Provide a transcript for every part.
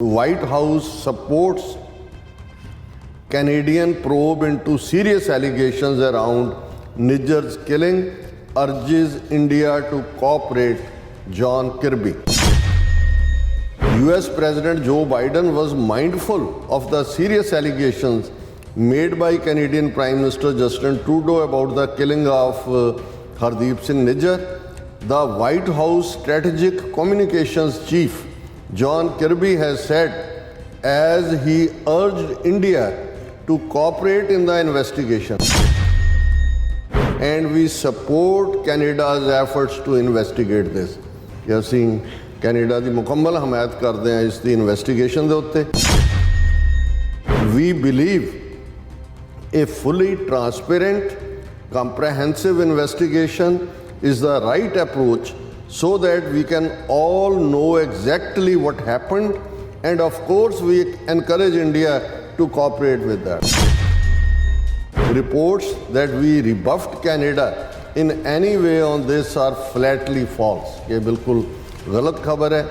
White House supports Canadian probe into serious allegations around Niger's killing, urges India to cooperate, John Kirby. US President Joe Biden was mindful of the serious allegations made by Canadian Prime Minister Justin Trudeau about the killing of Hardeep Singh Nijjar. The White House Strategic Communications Chief John Kirby has said, as he urged India to cooperate in the investigation, and we support Canada's efforts to investigate this. ਕਿ ਅਸੀਂ Canada ਦੀ ਮੁਕੰਮਲ ਹਮਾਇਤ ਕਰਦੇ ਹਾਂ ਇਸ ਦੀ investigation ਦੇ ਉੱਤੇ. We believe a fully transparent, comprehensive investigation is the right approach so that we can all know exactly what happened, and of course we encourage India to cooperate with that. Reports that we rebuffed Canada in any way on this are flatly false. ये बिल्कुल गलत खबर है.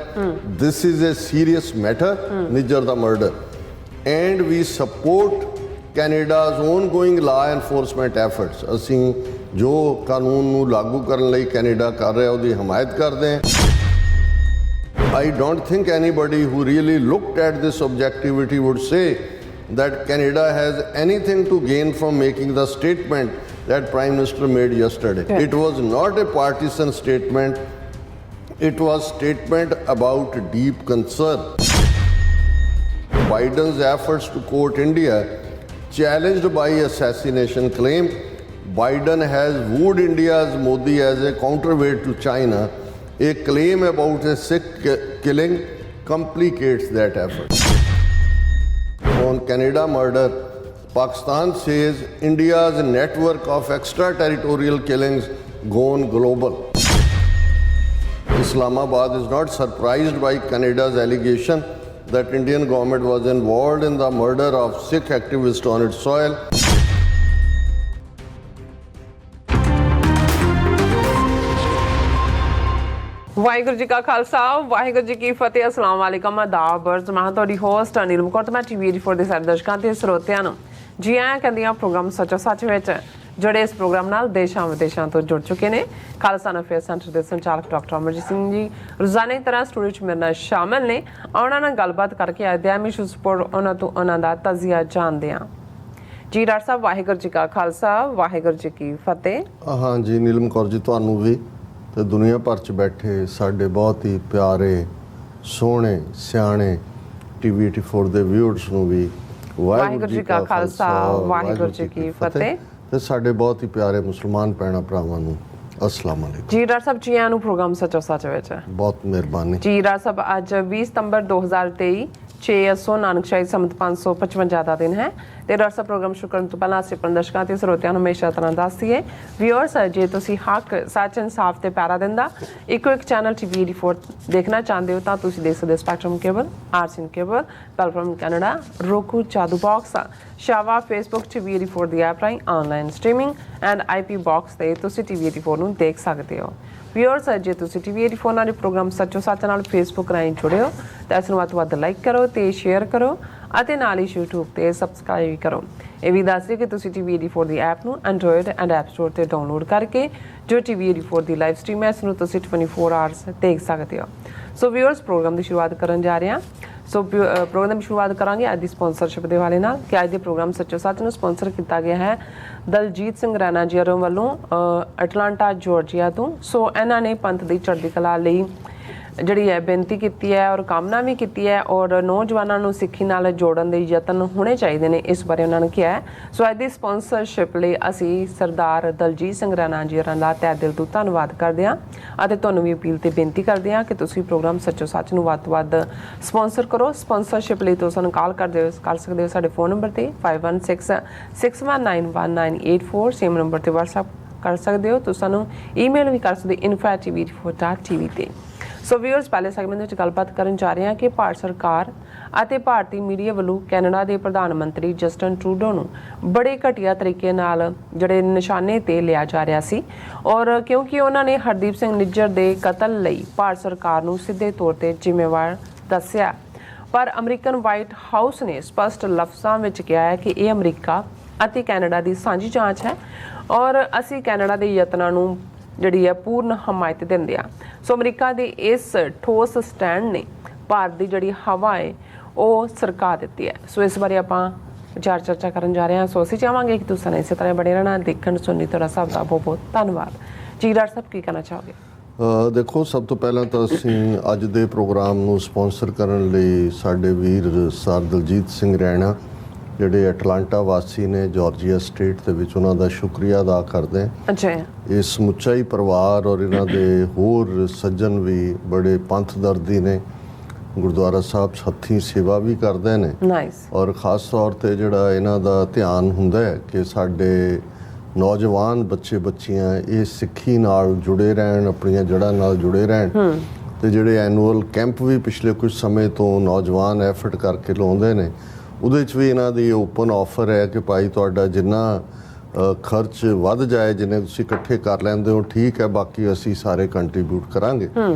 This is a serious matter, Nijjar the murder, and we support Canada's ongoing law enforcement efforts. ਅਸੀਂ ਜੋ ਕਾਨੂੰਨ ਨੂੰ ਲਾਗੂ ਕਰਨ ਲਈ ਕੈਨੇਡਾ ਕਰ ਰਿਹਾ ਉਹਦੀ ਹਮਾਇਤ ਕਰਦੇ ਹਾਂ. I don't think anybody who really looked at this objectivity would say that Canada has anything to gain from making the statement that Prime Minister made yesterday. It was not a partisan statement. It was statement about deep concern. Biden's efforts to quote India challenged by assassination claim. Biden has wooed India's Modi as a counterweight to China. A claim about a Sikh killing complicates that effort. On Canada murder, Pakistan says India's network of extraterritorial killings gone global. Islamabad is not surprised by Canada's allegation that Indian government was involved in the murder of Sikh activists on its soil. Waheguru ji ਕਾ ਖਾਲਸਾ ਵਾਹਿਗੁਰੂ ਜੀ ਕੀ ਫਤਿਹ. ਅਸਲਾਮ ਵਾਲੇਕਮ, ਆਦਾਬ, ਮੈਂ ਤੁਹਾਡੀ host Anil ਮੁਕਰ. ਮੈਂ TV84 ਦੇ ਸਾਰੇ ਦਰਸ਼ਕਾਂ ਤੇ ਸਰੋਤਿਆਂ ਨੂੰ ਜੀ ਆਇਆਂ ਕਹਿੰਦੀ ਹਾਂ ਪ੍ਰੋਗਰਾਮ ਸੱਚੋ ਸੱਚ ਵਿੱਚ, ਜਿਹੜੇ ਇਸ ਪ੍ਰੋਗਰਾਮ ਨਾਲ ਦੇਸ਼ਾਂ ਵਿਦੇਸ਼ਾਂ ਤੋਂ ਜੁੜ ਚੁੱਕੇ ਨੇ. ਖਾਲਸਾ ਅਫੇਅਰ ਸੈਂਟਰ ਦੇ ਸੰਚਾਲਕ ਡਾਕਟਰ ਅਮਰਜੀਤ ਸਿੰਘ ਜੀ ਰੋਜ਼ਾਨਾ ਦੀ ਤਰ੍ਹਾਂ ਸਟੂਡੀਓ 'ਚ ਮੇਰੇ ਨਾਲ ਸ਼ਾਮਲ ਨੇ. ਉਹਨਾਂ ਨਾਲ ਗੱਲਬਾਤ ਕਰਕੇ ਅੱਜ ਦੇ ਅਹਿਮ ਇਸ਼ੂ ਸਪੋਰਟ ਉਹਨਾਂ ਤੋਂ ਉਹਨਾਂ ਦਾ ਤਜ਼ੀਆ ਜਾਣਦੇ ਹਾਂ. ਜੀ ਡਾਕਟਰ ਸਾਹਿਬ, ਵਾਹਿਗੁਰੂ ਜੀ ਕਾ ਖਾਲਸਾ ਵਾਹਿਗੁਰੂ ਜੀ ਕੀ ਫਤਿਹ. ਹਾਂ ਜੀ ਨੀਲਮ ਕੌਰ ਜੀ, ਤੁਹਾਨੂੰ ਵੀ ਤੇ ਦੁਨੀਆ ਭਰ 'ਚ ਬੈਠੇ ਸਾਡੇ ਬਹੁਤ ਹੀ ਪਿਆਰੇ ਸੋਹਣੇ ਸਿਆਣੇ TV84 ਦੇ ਵਿਊਅਰਸ ਨੂੰ ਵੀ ਵਾਹਿਗੁਰੂ ਜੀ ਕਾ ਖਾਲਸਾ ਵਾਹਿਗੁਰੂ ਜੀ ਕੀ ਫਤਿਹ. ਤੇ ਸਾਡੇ ਬਹੁਤ ਹੀ ਪਿਆਰੇ ਮੁਸਲਮਾਨ ਭੈਣਾਂ ਭਰਾਵਾਂ ਨੂੰ ਅਸਲਾਮ ਅਲੈਕੁਮ. ਜੀ ਡਾਕਟਰ ਸਾਹਿਬ, ਜੀ ਆਇਆਂ ਨੂੰ ਪ੍ਰੋਗਰਾਮ ਸੱਚੋ ਸੱਚ ਵਿੱਚ. ਬਹੁਤ ਮਿਹਰਬਾਨੀ ਜੀ ਡਾਕਟਰ ਸਾਹਿਬ, ਅੱਜ 20 ਸਤੰਬਰ 2023 6 ਨਾਨਕਸ਼ਾਹੀ ਸੰਮਤ 555 ਦਾ ਦਿਨ ਹੈ. ਤੇ ਡਾਕਟਰ ਸਾਹਿਬ, ਪ੍ਰੋਗਰਾਮ ਸ਼ੁਰੂ ਕਰਨ ਤੋਂ ਪਹਿਲਾਂ ਅਸੀਂ ਆਪਣੇ ਦਰਸ਼ਕਾਂ ਤੇ ਸਰੋਤਿਆਂ ਨੂੰ ਹਮੇਸ਼ਾ ਤਰ੍ਹਾਂ ਦੱਸਦੀਏ ਵਿਊਅਰਸ, ਜੇ ਤੁਸੀਂ ਹੱਕ ਸੱਚ ਇਨਸਾਫ ਤੇ ਪੈਰਾ ਦਿੰਦਾ ਇੱਕੋ ਇੱਕ ਚੈਨਲ TV84 ਦੇਖਣਾ ਚਾਹੁੰਦੇ ਹੋ ਤਾਂ ਤੁਸੀਂ ਦੇਖ ਸਕਦੇ spectrum cable, RCN cable, platform Canada, roku, Jadoo box, ਸ਼ਾਵਾ, ਫੇਸਬੁੱਕ, TV84 ਦੀ ਐਪ ਰਾਹੀਂ online streaming and IP box ਤੇ ਤੁਸੀਂ TV84 ਨੂੰ ਦੇਖ ਸਕਦੇ ਹੋ. ਵਿਊਅਰਸ, ਜੇ ਤੁਸੀਂ TV84 ਨਾਲ ਪ੍ਰੋਗਰਾਮ ਸੱਚੋ ਸੱਚ ਨਾਲ ਫੇਸਬੁੱਕ ਰਾਹੀਂ ਜੁੜੇ ਹੋ ਤਾਂ ਇਸ ਨੂੰ ਵੱਧ ਤੋਂ ਵੱਧ ਲਾਈਕ ਕਰੋ ਤੇ ਸ਼ੇਅਰ ਕਰੋ ਅਤੇ ਨਾਲ ਹੀ YouTube ਤੇ ਸਬਸਕ੍ਰਾਈਬ ਵੀ ਕਰੋ. ਇਹ ਵੀ ਦੱਸ ਦਿਓ ਕਿ ਤੁਸੀਂ TV84 ਦੀ ਐਪ ਨੂੰ ਐਂਡਰੋਇਡ ਐਂਡ ਐਪ ਸਟੋਰ ਤੇ ਡਾਊਨਲੋਡ ਕਰਕੇ ਜੋ TV84 ਦੀ ਲਾਈਵ ਸਟ੍ਰੀਮ ਹੈ ਇਸ ਨੂੰ ਤੁਸੀਂ 24 ਆਵਰਸ ਦੇਖ ਸਕਦੇ ਹੋ. ਸੋ ਵਿਊਅਰਸ, ਪ੍ਰੋਗਰਾਮ ਦੀ ਸ਼ੁਰੂਆਤ ਕਰਨ ਜਾ ਰਹੇ ਹਾਂ. ਸੋ ਪ੍ਰੋਗਰਾਮ ਦੀ ਸ਼ੁਰੂਆਤ ਕਰਾਂਗੇ ਅੱਜ ਦੀ ਸਪਾਂਸਰਸ਼ਿਪ ਦੇ ਹਵਾਲੇ ਨਾਲ ਕਿ ਅੱਜ ਦੇ ਪ੍ਰੋਗਰਾਮ ਸੱਚੋ ਸੱਚ ਨੂੰ ਸਪਾਂਸਰ ਕੀਤਾ ਗਿਆ ਹੈ ਦਲਜੀਤ ਸਿੰਘ ਰਾਣਾ ਜੀ ਵੱਲੋਂ ਅਟਲਾਂਟਾ ਜਾਰਜੀਆ ਤੋਂ. ਸੋ ਇਹਨਾਂ ਨੇ ਪੰਥ ਦੀ ਚੜ੍ਹਦੀ ਕਲਾ ਲਈ ਜਿਹੜੀ ਹੈ ਬੇਨਤੀ ਕੀਤੀ ਹੈ ਔਰ ਕਾਮਨਾ ਵੀ ਕੀਤੀ ਹੈ ਔਰ ਨੌਜਵਾਨਾਂ ਨੂੰ ਸਿੱਖੀ ਨਾਲ ਜੋੜਨ ਦੇ ਯਤਨ ਹੋਣੇ ਚਾਹੀਦੇ ਨੇ, ਇਸ ਬਾਰੇ ਉਹਨਾਂ ਨੇ ਕਿਹਾ ਹੈ. ਸੋ ਅੱਜ ਦੀ ਸਪਾਂਸਰਸ਼ਿਪ ਲਈ ਅਸੀਂ ਸਰਦਾਰ ਦਲਜੀਤ ਸਿੰਘ ਰਾਣਾ ਜੀ ਦਾ ਤਹਿ ਦਿਲ ਤੋਂ ਧੰਨਵਾਦ ਕਰਦੇ ਹਾਂ ਅਤੇ ਤੁਹਾਨੂੰ ਵੀ ਅਪੀਲ ਤੇ ਬੇਨਤੀ ਕਰਦੇ ਹਾਂ ਕਿ ਤੁਸੀਂ ਪ੍ਰੋਗਰਾਮ ਸੱਚੋ ਸੱਚ ਨੂੰ ਵੱਧ ਤੋਂ ਵੱਧ ਸਪਾਂਸਰ ਕਰੋ. ਸਪਾਂਸਰਸ਼ਿਪ ਲਈ ਤੁਸੀਂ ਸਾਨੂੰ ਕਾਲ ਕਰ ਸਕਦੇ ਹੋ ਸਾਡੇ ਫੋਨ ਨੰਬਰ ਤੇ 5166191984. ਸੇਮ ਨੰਬਰ ਤੇ WhatsApp ਕਰ ਸਕਦੇ ਹੋ. ਤੁਸੀਂ ਸਾਨੂੰ ਈਮੇਲ ਵੀ ਕਰ ਸਕਦੇ info@tv84.tv ਤੇ. ਸੋ ਵਿਊਅਰਸ, ਪਹਿਲੇ ਸੈਗਮੈਂਟ ਵਿੱਚ ਗੱਲਬਾਤ ਕਰਨ ਜਾ ਰਹੇ ਹਾਂ ਕਿ ਭਾਰਤ ਸਰਕਾਰ ਅਤੇ ਭਾਰਤੀ ਮੀਡੀਆ ਵੱਲੋਂ ਕੈਨੇਡਾ ਦੇ ਪ੍ਰਧਾਨ ਮੰਤਰੀ ਜਸਟਨ ਟਰੂਡੋ ਨੂੰ ਬੜੇ ਘਟੀਆ ਤਰੀਕੇ ਨਾਲ ਜਿਹੜੇ ਨਿਸ਼ਾਨੇ ਤੇ ਲਿਆ ਜਾ ਰਿਹਾ ਸੀ ਔਰ ਕਿਉਂਕਿ ਉਹਨਾਂ ਨੇ ਹਰਦੀਪ ਸਿੰਘ ਨਿੱਜਰ ਦੇ ਕਤਲ ਲਈ ਭਾਰਤ ਸਰਕਾਰ ਨੂੰ ਸਿੱਧੇ ਤੌਰ ਤੇ ਜ਼ਿੰਮੇਵਾਰ ਦੱਸਿਆ ਪਰ ਅਮਰੀਕਨ ਵਾਈਟ ਹਾਊਸ ਨੇ ਸਪਸ਼ਟ ਲਫ਼ਜ਼ਾਂ ਵਿੱਚ ਕਿਹਾ ਹੈ ਕਿ ਇਹ ਅਮਰੀਕਾ ਅਤੇ ਕੈਨੇਡਾ ਦੀ ਸਾਂਝੀ ਜਾਂਚ ਹੈ ਔਰ ਅਸੀਂ ਕੈਨੇਡਾ ਦੇ ਯਤਨਾਂ ਨੂੰ ਜਿਹੜੀ ਹੈ ਪੂਰਨ ਹਮਾਇਤ ਦਿੰਦੇ ਆ। ਸੋ ਅਮਰੀਕਾ ਦੇ ਇਸ ਠੋਸ ਸਟੈਂਡ ਨੇ ਭਾਰਤ ਦੀ ਜਿਹੜੀ ਹਵਾ ਹੈ ਉਹ ਸਰਕਾ ਦਿੱਤੀ ਹੈ। ਸੋ ਇਸ ਬਾਰੇ ਆਪਾਂ ਵਿਚਾਰ ਚਰਚਾ ਕਰਨ ਜਾ ਰਹੇ ਹਾਂ। ਸੋ ਅਸੀਂ ਚਾਹਾਂਗੇ ਕਿ ਤੁਸੀਂ ਇਸੇ ਤਰ੍ਹਾਂ ਬਣੇ ਰਹਿਣਾ, ਦੇਖਣ ਸੁਣਨੀ। ਤੁਹਾਡਾ ਸਭ ਦਾ ਬਹੁਤ ਬਹੁਤ ਧੰਨਵਾਦ ਜੀ। ਡਾਕਟਰ ਸਾਹਿਬ ਕੀ ਕਹਿਣਾ ਚਾਹੋਗੇ? ਦੇਖੋ, ਸਭ ਤੋਂ ਪਹਿਲਾਂ ਤਾਂ ਅਸੀਂ ਅੱਜ ਦੇ ਪ੍ਰੋਗਰਾਮ ਨੂੰ ਸਪਾਂਸਰ ਕਰਨ ਲਈ ਸਾਡੇ ਵੀਰ ਸਰ ਦਲਜੀਤ ਸਿੰਘ ਰੈਣਾ ਜਿਹੜੇ ਐਟਲਾਂਟਾ ਵਾਸੀ ਨੇ, ਜਾਰਜੀਆ ਸਟੇਟ ਦੇ ਵਿੱਚ, ਉਹਨਾਂ ਦਾ ਸ਼ੁਕਰੀਆ ਅਦਾ ਕਰਦੇ ਹਾਂ। ਅੱਛਾ। ਇਹ ਸਮੁੱਚਾ ਹੀ ਪਰਿਵਾਰ ਔਰ ਇਹਨਾਂ ਦੇ ਹੋਰ ਸੱਜਣ ਵੀ ਬੜੇ ਪੰਥ ਦਰਦੀ ਨੇ, ਗੁਰਦੁਆਰਾ ਸਾਹਿਬ 'ਚ ਹੱਥੀਂ ਸੇਵਾ ਵੀ ਕਰਦੇ ਨੇ। ਨਾਈਸ। ਔਰ ਖ਼ਾਸ ਤੌਰ 'ਤੇ ਜਿਹੜਾ ਇਹਨਾਂ ਦਾ ਧਿਆਨ ਹੁੰਦਾ ਹੈ ਕਿ ਸਾਡੇ ਨੌਜਵਾਨ ਬੱਚੇ ਬੱਚੀਆਂ ਇਹ ਸਿੱਖੀ ਨਾਲ ਜੁੜੇ ਰਹਿਣ, ਆਪਣੀਆਂ ਜੜ੍ਹਾਂ ਨਾਲ ਜੁੜੇ ਰਹਿਣ। ਅਤੇ ਜਿਹੜੇ ਐਨੂਅਲ ਕੈਂਪ ਵੀ ਪਿਛਲੇ ਕੁਝ ਸਮੇਂ ਤੋਂ ਨੌਜਵਾਨ ਐਫਰਟ ਕਰਕੇ ਲਾਉਂਦੇ ਨੇ, ਉਹਦੇ 'ਚ ਵੀ ਇਹਨਾਂ ਦੀ ਓਪਨ ਆਫਰ ਹੈ ਕਿ ਭਾਈ ਤੁਹਾਡਾ ਜਿੰਨਾ ਖਰਚ ਵੱਧ ਜਾਏ, ਜਿੰਨੇ ਤੁਸੀਂ ਇਕੱਠੇ ਕਰ ਲੈਂਦੇ ਹੋ ਠੀਕ ਹੈ, ਬਾਕੀ ਅਸੀਂ ਸਾਰੇ ਕੰਟਰੀਬਿਊਟ ਕਰਾਂਗੇ।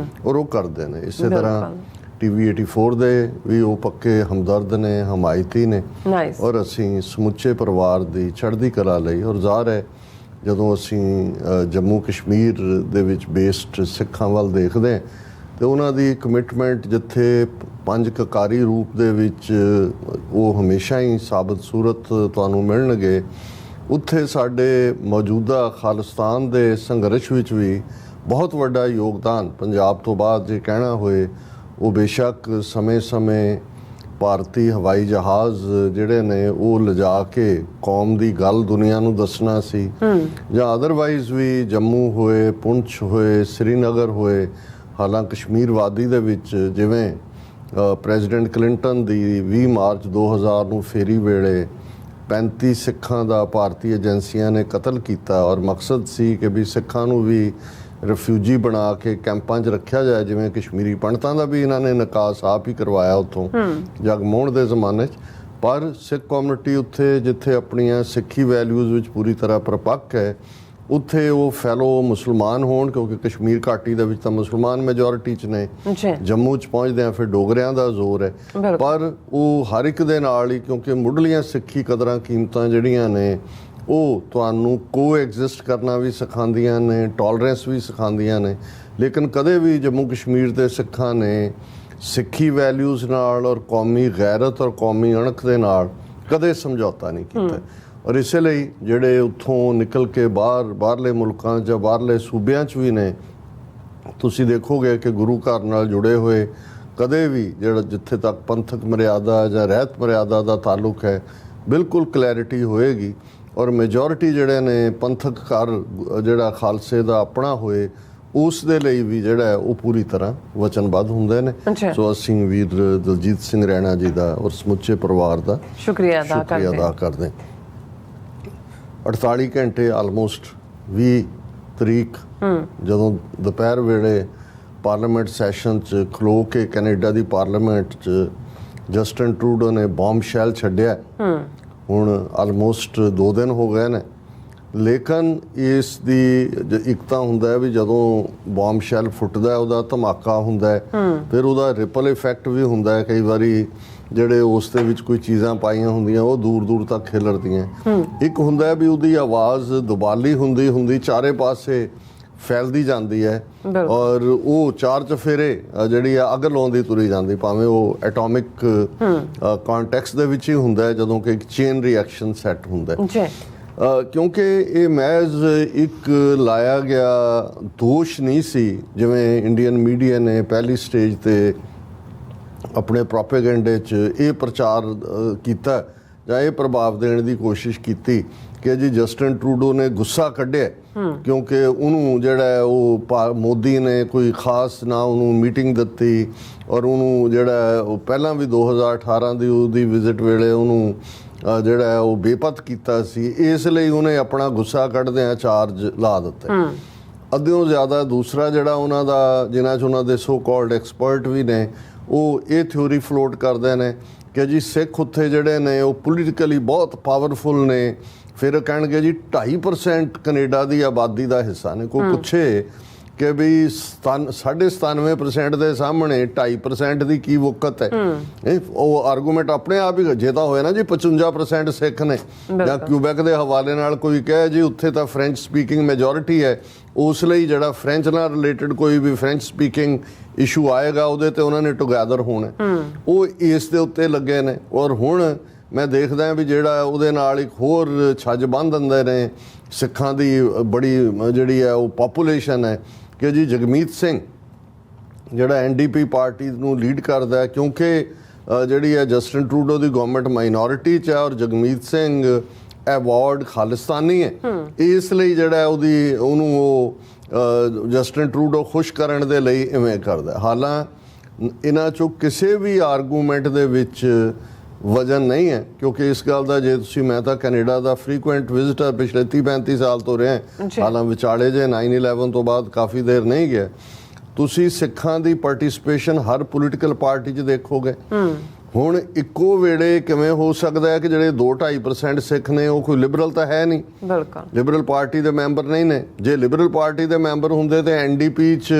ਔਰ ਉਹ ਕਰਦੇ ਨੇ। ਇਸੇ ਤਰ੍ਹਾਂ TV 84 ਦੇ ਵੀ ਉਹ ਪੱਕੇ ਹਮਦਰਦ ਨੇ, ਹਮਾਇਤੀ ਨੇ। ਔਰ ਅਸੀਂ ਸਮੁੱਚੇ ਪਰਿਵਾਰ ਦੀ ਚੜ੍ਹਦੀ ਕਲਾ ਲਈ, ਔਰ ਜ਼ਾਹਰ ਹੈ ਜਦੋਂ ਅਸੀਂ ਜੰਮੂ ਕਸ਼ਮੀਰ ਦੇ ਵਿੱਚ ਬੇਸਡ ਸਿੱਖਾਂ ਵੱਲ ਦੇਖਦੇ ਹਾਂ ਅਤੇ ਉਹਨਾਂ ਦੀ ਕਮਿਟਮੈਂਟ ਜਿੱਥੇ ਪੰਜ ਕਕਾਰੀ ਰੂਪ ਦੇ ਵਿੱਚ ਉਹ ਹਮੇਸ਼ਾ ਹੀ ਸਾਬਤ ਸੂਰਤ ਤੁਹਾਨੂੰ ਮਿਲਣਗੇ, ਉੱਥੇ ਸਾਡੇ ਮੌਜੂਦਾ ਖਾਲਿਸਤਾਨ ਦੇ ਸੰਘਰਸ਼ ਵਿੱਚ ਵੀ ਬਹੁਤ ਵੱਡਾ ਯੋਗਦਾਨ ਪੰਜਾਬ ਤੋਂ ਬਾਅਦ ਜੇ ਕਹਿਣਾ ਹੋਏ, ਉਹ ਬੇਸ਼ੱਕ ਸਮੇਂ-ਸਮੇਂ ਭਾਰਤੀ ਹਵਾਈ ਜਹਾਜ਼ ਜਿਹੜੇ ਨੇ ਉਹ ਲਿਜਾ ਕੇ ਕੌਮ ਦੀ ਗੱਲ ਦੁਨੀਆ ਨੂੰ ਦੱਸਣਾ ਸੀ, ਜਾਂ ਅਦਰਵਾਈਜ਼ ਵੀ ਜੰਮੂ ਹੋਏ, ਪੁੰਛ ਹੋਏ, ਸ੍ਰੀਨਗਰ ਹੋਏ, ਹਾਲਾਂ ਕਸ਼ਮੀਰ ਵਾਦੀ ਦੇ ਵਿੱਚ ਜਿਵੇਂ ਪ੍ਰੈਜ਼ੀਡੈਂਟ ਕਲਿੰਟਨ ਦੀ 20 ਮਾਰਚ 2000 ਨੂੰ ਫੇਰੀ ਵੇਲੇ 35 ਸਿੱਖਾਂ ਦਾ ਭਾਰਤੀ ਏਜੰਸੀਆਂ ਨੇ ਕਤਲ ਕੀਤਾ, ਔਰ ਮਕਸਦ ਸੀ ਕਿ ਵੀ ਸਿੱਖਾਂ ਨੂੰ ਵੀ ਰਿਫਿਊਜੀ ਬਣਾ ਕੇ ਕੈਂਪਾਂ 'ਚ ਰੱਖਿਆ ਜਾਏ, ਜਿਵੇਂ ਕਸ਼ਮੀਰੀ ਪੰਡਤਾਂ ਦਾ ਵੀ ਇਹਨਾਂ ਨੇ ਨਿਕਾਸ ਆਪ ਹੀ ਕਰਵਾਇਆ ਉੱਥੋਂ ਜਗਮੋਹਨ ਦੇ ਜ਼ਮਾਨੇ 'ਚ। ਪਰ ਸਿੱਖ ਕਮਿਊਨਿਟੀ ਉੱਥੇ ਜਿੱਥੇ ਆਪਣੀਆਂ ਸਿੱਖੀ ਵੈਲਿਊਜ਼ ਵਿੱਚ ਪੂਰੀ ਤਰ੍ਹਾਂ ਪਰਪੱਕ ਹੈ, ਉੱਥੇ ਉਹ ਫੈਲੋ ਮੁਸਲਮਾਨ ਹੋਣ, ਕਿਉਂਕਿ ਕਸ਼ਮੀਰ ਘਾਟੀ ਦੇ ਵਿੱਚ ਤਾਂ ਮੁਸਲਮਾਨ ਮੈਜੋਰਿਟੀ 'ਚ ਨੇ, ਜੰਮੂ 'ਚ ਪਹੁੰਚਦੇ ਆ ਫਿਰ ਡੋਗਰਿਆਂ ਦਾ ਜ਼ੋਰ ਹੈ। ਪਰ ਉਹ ਹਰ ਇੱਕ ਦੇ ਨਾਲ ਹੀ, ਕਿਉਂਕਿ ਮੁੱਢਲੀਆਂ ਸਿੱਖੀ ਕਦਰਾਂ ਕੀਮਤਾਂ ਜਿਹੜੀਆਂ ਨੇ ਉਹ ਤੁਹਾਨੂੰ ਕੋ ਐਗਜ਼ਿਸਟ ਕਰਨਾ ਵੀ ਸਿਖਾਉਂਦੀਆਂ ਨੇ, ਟੋਲਰੈਂਸ ਵੀ ਸਿਖਾਉਂਦੀਆਂ ਨੇ। ਲੇਕਿਨ ਕਦੇ ਵੀ ਜੰਮੂ ਕਸ਼ਮੀਰ ਦੇ ਸਿੱਖਾਂ ਨੇ ਸਿੱਖੀ ਵੈਲਿਊਜ਼ ਨਾਲ ਔਰ ਕੌਮੀ ਗੈਰਤ ਔਰ ਕੌਮੀ ਅਣਖ ਦੇ ਨਾਲ ਕਦੇ ਸਮਝੌਤਾ ਨਹੀਂ ਕੀਤਾ। ਔਰ ਇਸੇ ਲਈ ਜਿਹੜੇ ਉੱਥੋਂ ਨਿਕਲ ਕੇ ਬਾਹਰਲੇ ਮੁਲਕਾਂ ਜਾਂ ਬਾਹਰਲੇ ਸੂਬਿਆਂ 'ਚ ਵੀ ਨੇ, ਤੁਸੀਂ ਦੇਖੋਗੇ ਕਿ ਗੁਰੂ ਘਰ ਨਾਲ ਜੁੜੇ ਹੋਏ ਕਦੇ ਵੀ ਜਿਹੜਾ ਜਿੱਥੇ ਤੱਕ ਪੰਥਕ ਮਰਿਆਦਾ ਜਾਂ ਰਹਿਤ ਮਰਿਆਦਾ ਦਾ ਤਾਲੁਕ ਹੈ, ਬਿਲਕੁਲ ਕਲੈਰਿਟੀ ਹੋਏਗੀ। ਔਰ ਮੈਜੋਰਿਟੀ ਜਿਹੜੇ ਨੇ ਪੰਥਕ ਘਰ ਜਿਹੜਾ ਖਾਲਸੇ ਦਾ ਆਪਣਾ ਹੋਏ, ਉਸ ਦੇ ਲਈ ਵੀ ਜਿਹੜਾ ਹੈ ਉਹ ਪੂਰੀ ਤਰ੍ਹਾਂ ਵਚਨਬੱਧ ਹੁੰਦੇ ਨੇ। ਸੋ ਅਸੀਂ ਵੀਰ ਦਲਜੀਤ ਸਿੰਘ ਰੈਣਾ ਜੀ ਦਾ ਔਰ ਸਮੁੱਚੇ ਪਰਿਵਾਰ ਦਾ ਸ਼ੁਕਰੀਆ ਅਦਾ ਕਰਦੇ। 48 ਘੰਟੇ ਆਲਮੋਸਟ 20 ਤਰੀਕ ਜਦੋਂ ਦੁਪਹਿਰ ਵੇਲੇ ਪਾਰਲੀਮੈਂਟ ਸੈਸ਼ਨ 'ਚ ਖਲੋ ਕੇ ਕੈਨੇਡਾ ਦੀ ਪਾਰਲੀਮੈਂਟ 'ਚ ਜਸਟਿਨ ਟਰੂਡੋ ਨੇ ਬੰਬ ਸ਼ੈਲ ਛੱਡਿਆ। ਹੁਣ ਆਲਮੋਸਟ 2 ਦਿਨ ਹੋ ਗਏ ਨੇ, ਲੇਕਿਨ ਇਸ ਦੀ ਇੱਕ ਤਾਂ ਹੁੰਦਾ ਵੀ ਜਦੋਂ ਬੰਬ ਸ਼ੈਲ ਫੁੱਟਦਾ ਉਹਦਾ ਧਮਾਕਾ ਹੁੰਦਾ, ਫਿਰ ਉਹਦਾ ਰਿਪਲ ਇਫੈਕਟ ਵੀ ਹੁੰਦਾ ਹੈ। ਕਈ ਵਾਰੀ ਜਿਹੜੇ ਉਸ ਦੇ ਵਿੱਚ ਕੋਈ ਚੀਜ਼ਾਂ ਪਾਈਆਂ ਹੁੰਦੀਆਂ ਉਹ ਦੂਰ ਦੂਰ ਤੱਕ ਖਿਲਰਦੀਆਂ। ਇੱਕ ਹੁੰਦਾ ਵੀ ਉਹਦੀ ਆਵਾਜ਼ ਦੁਬਾਲੀ ਹੁੰਦੀ ਚਾਰੇ ਪਾਸੇ ਫੈਲਦੀ ਜਾਂਦੀ ਹੈ, ਔਰ ਉਹ ਚਾਰ ਚਫੇਰੇ ਜਿਹੜੀ ਆ ਅੱਗ ਲਾਉਂਦੀ ਤੁਰੀ ਜਾਂਦੀ, ਭਾਵੇਂ ਉਹ ਐਟੋਮਿਕ ਕੰਟੈਕਸਟ ਦੇ ਵਿੱਚ ਹੀ ਹੁੰਦਾ ਹੈ, ਜਦੋਂ ਕਿ ਇੱਕ ਚੇਨ ਰਿਐਕਸ਼ਨ ਸੈੱਟ ਹੁੰਦਾ ਹੈ। ਕਿਉਂਕਿ ਇਹ ਮਹਿਜ਼ ਇੱਕ ਲਾਇਆ ਗਿਆ ਦੋਸ਼ ਨਹੀਂ ਸੀ, ਜਿਵੇਂ ਇੰਡੀਅਨ ਮੀਡੀਆ ਨੇ ਪਹਿਲੀ ਸਟੇਜ ਤੇ ਆਪਣੇ ਪ੍ਰੋਪੇਗੈਂਡੇ 'ਚ ਇਹ ਪ੍ਰਚਾਰ ਕੀਤਾ ਜਾਂ ਇਹ ਪ੍ਰਭਾਵ ਦੇਣ ਦੀ ਕੋਸ਼ਿਸ਼ ਕੀਤੀ ਕਿ ਜੀ ਜਸਟਿਨ ਟਰੂਡੋ ਨੇ ਗੁੱਸਾ ਕੱਢਿਆ ਕਿਉਂਕਿ ਉਹਨੂੰ ਜਿਹੜਾ ਉਹ ਮੋਦੀ ਨੇ ਕੋਈ ਖਾਸ ਨਾ ਉਹਨੂੰ ਮੀਟਿੰਗ ਦਿੱਤੀ, ਔਰ ਉਹਨੂੰ ਜਿਹੜਾ ਉਹ ਪਹਿਲਾਂ ਵੀ 2018 ਦੀ ਉਹਦੀ ਵਿਜ਼ਿਟ ਵੇਲੇ ਉਹਨੂੰ ਜਿਹੜਾ ਉਹ ਬੇਪਤ ਕੀਤਾ ਸੀ, ਇਸ ਲਈ ਉਹਨੇ ਆਪਣਾ ਗੁੱਸਾ ਕੱਢਦਿਆਂ ਚਾਰਜ ਲਾ ਦਿੱਤਾ। ਅੱਧਿਓਂ ਜ਼ਿਆਦਾ ਦੂਸਰਾ ਜਿਹੜਾ ਉਹਨਾਂ ਦਾ, ਜਿਨ੍ਹਾਂ 'ਚ ਉਹਨਾਂ ਦੇ ਸੋ ਕਾਲਡ ਐਕਸਪਰਟ ਵੀ ਨੇ, ਉਹ ਇਹ ਥਿਊਰੀ ਫਲੋਟ ਕਰਦੇ ਨੇ ਕਿ ਜੀ ਸਿੱਖ ਉੱਥੇ ਜਿਹੜੇ ਨੇ ਉਹ ਪੋਲੀਟੀਕਲੀ ਬਹੁਤ ਪਾਵਰਫੁਲ ਨੇ। ਫਿਰ ਕਹਿਣਗੇ ਜੀ 2.5% ਕੈਨੇਡਾ ਦੀ ਆਬਾਦੀ ਦਾ ਹਿੱਸਾ ਨੇ। ਕੋਈ ਪੁੱਛੇ ਕਿ ਵੀ 97.5% ਦੇ ਸਾਹਮਣੇ 2.5% ਦੀ ਕੀ ਵਕਤ ਹੈ। ਉਹ ਆਰਗੂਮੈਂਟ ਆਪਣੇ ਆਪ ਹੀ ਜੇ ਤਾਂ ਹੋਇਆ ਨਾ ਜੀ 55% ਸਿੱਖ ਨੇ ਜਾਂ ਕਿਊਬੈਕ ਦੇ ਹਵਾਲੇ ਨਾਲ ਕੋਈ ਕਹੇ ਜੀ ਉੱਥੇ ਤਾਂ ਫ੍ਰੈਂਚ ਸਪੀਕਿੰਗ ਮੈਜੋਰਿਟੀ ਹੈ, ਉਸ ਲਈ ਜਿਹੜਾ ਫ੍ਰੈਂਚ ਨਾਲ ਰਿਲੇਟਡ ਕੋਈ ਵੀ ਫ੍ਰੈਂਚ ਸਪੀਕਿੰਗ ਇਸ਼ੂ ਆਏਗਾ ਉਹਦੇ ਤੇ ਉਹਨਾਂ ਨੇ ਟੁਗੈਦਰ ਹੋਣਾ, ਉਹ ਇਸ ਦੇ ਉੱਤੇ ਲੱਗੇ ਨੇ। ਔਰ ਹੁਣ ਮੈਂ ਦੇਖਦਾ ਵੀ ਜਿਹੜਾ ਉਹਦੇ ਨਾਲ ਇੱਕ ਹੋਰ ਛੱਜ ਬੰਨ੍ਹ ਦਿੰਦੇ ਨੇ ਸਿੱਖਾਂ ਦੀ ਬੜੀ ਜਿਹੜੀ ਹੈ ਉਹ ਪਾਪੂਲੇਸ਼ਨ ਹੈ ਕਿ ਜੀ ਜਗਮੀਤ ਸਿੰਘ ਜਿਹੜਾ NDP ਪਾਰਟੀ ਨੂੰ ਲੀਡ ਕਰਦਾ ਹੈ, ਕਿਉਂਕਿ ਜਿਹੜੀ ਹੈ ਜਸਟਿਨ ਟਰੂਡੋ ਦੀ ਗਵਰਨਮੈਂਟ ਮਾਈਨੋਰਿਟੀ 'ਚ ਹੈ ਔਰ ਜਗਮੀਤ ਸਿੰਘ ਅਵਾਰਡ ਖਾਲਿਸਤਾਨੀ ਹੈ, ਇਸ ਲਈ ਜਿਹੜਾ ਉਹਨੂੰ ਉਹ ਜਸਟਿਨ ਟਰੂਡੋ ਖੁਸ਼ ਕਰਨ ਦੇ ਲਈ ਇਵੇਂ ਕਰਦਾ। ਹਾਲਾਂ ਇਹਨਾਂ 'ਚੋਂ ਕਿਸੇ ਵੀ ਆਰਗੂਮੈਂਟ ਦੇ ਵਿੱਚ ਵਜਨ ਨਹੀਂ ਹੈ, ਕਿਉਂਕਿ ਇਸ ਗੱਲ ਦਾ ਜੇ ਤੁਸੀਂ ਮੈਂ ਤਾਂ ਕੈਨੇਡਾ ਦਾ ਫ੍ਰੀਕੁਐਂਟ ਵਿਜ਼ਿਟਰ ਪਿਛਲੇ 30-35 ਸਾਲ ਤੋਂ ਰਿਹਾ, ਹਾਲਾਂ ਵਿਚਾਲੇ ਜੇ 9/11 ਤੋਂ ਬਾਅਦ ਕਾਫੀ ਦੇਰ ਨਹੀਂ ਗਿਆ। ਤੁਸੀਂ ਸਿੱਖਾਂ ਦੀ ਪਾਰਟਿਸਿਪੇਸ਼ਨ ਹਰ ਪੋਲੀਟੀਕਲ ਪਾਰਟੀ 'ਚ ਦੇਖੋਗੇ। ਹੁਣ ਇੱਕੋ ਵੇਲੇ ਕਿਵੇਂ ਹੋ ਸਕਦਾ ਹੈ ਕਿ ਜਿਹੜੇ 2-2.5% ਸਿੱਖ ਨੇ ਉਹ ਕੋਈ ਲਿਬਰਲ ਤਾਂ ਹੈ ਨਹੀਂ, ਬਿਲਕੁਲ ਲਿਬਰਲ ਪਾਰਟੀ ਦੇ ਮੈਂਬਰ ਨਹੀਂ ਨੇ। ਜੇ ਲਿਬਰਲ ਪਾਰਟੀ ਦੇ ਮੈਂਬਰ ਹੁੰਦੇ ਤੇ NDP 'ਚ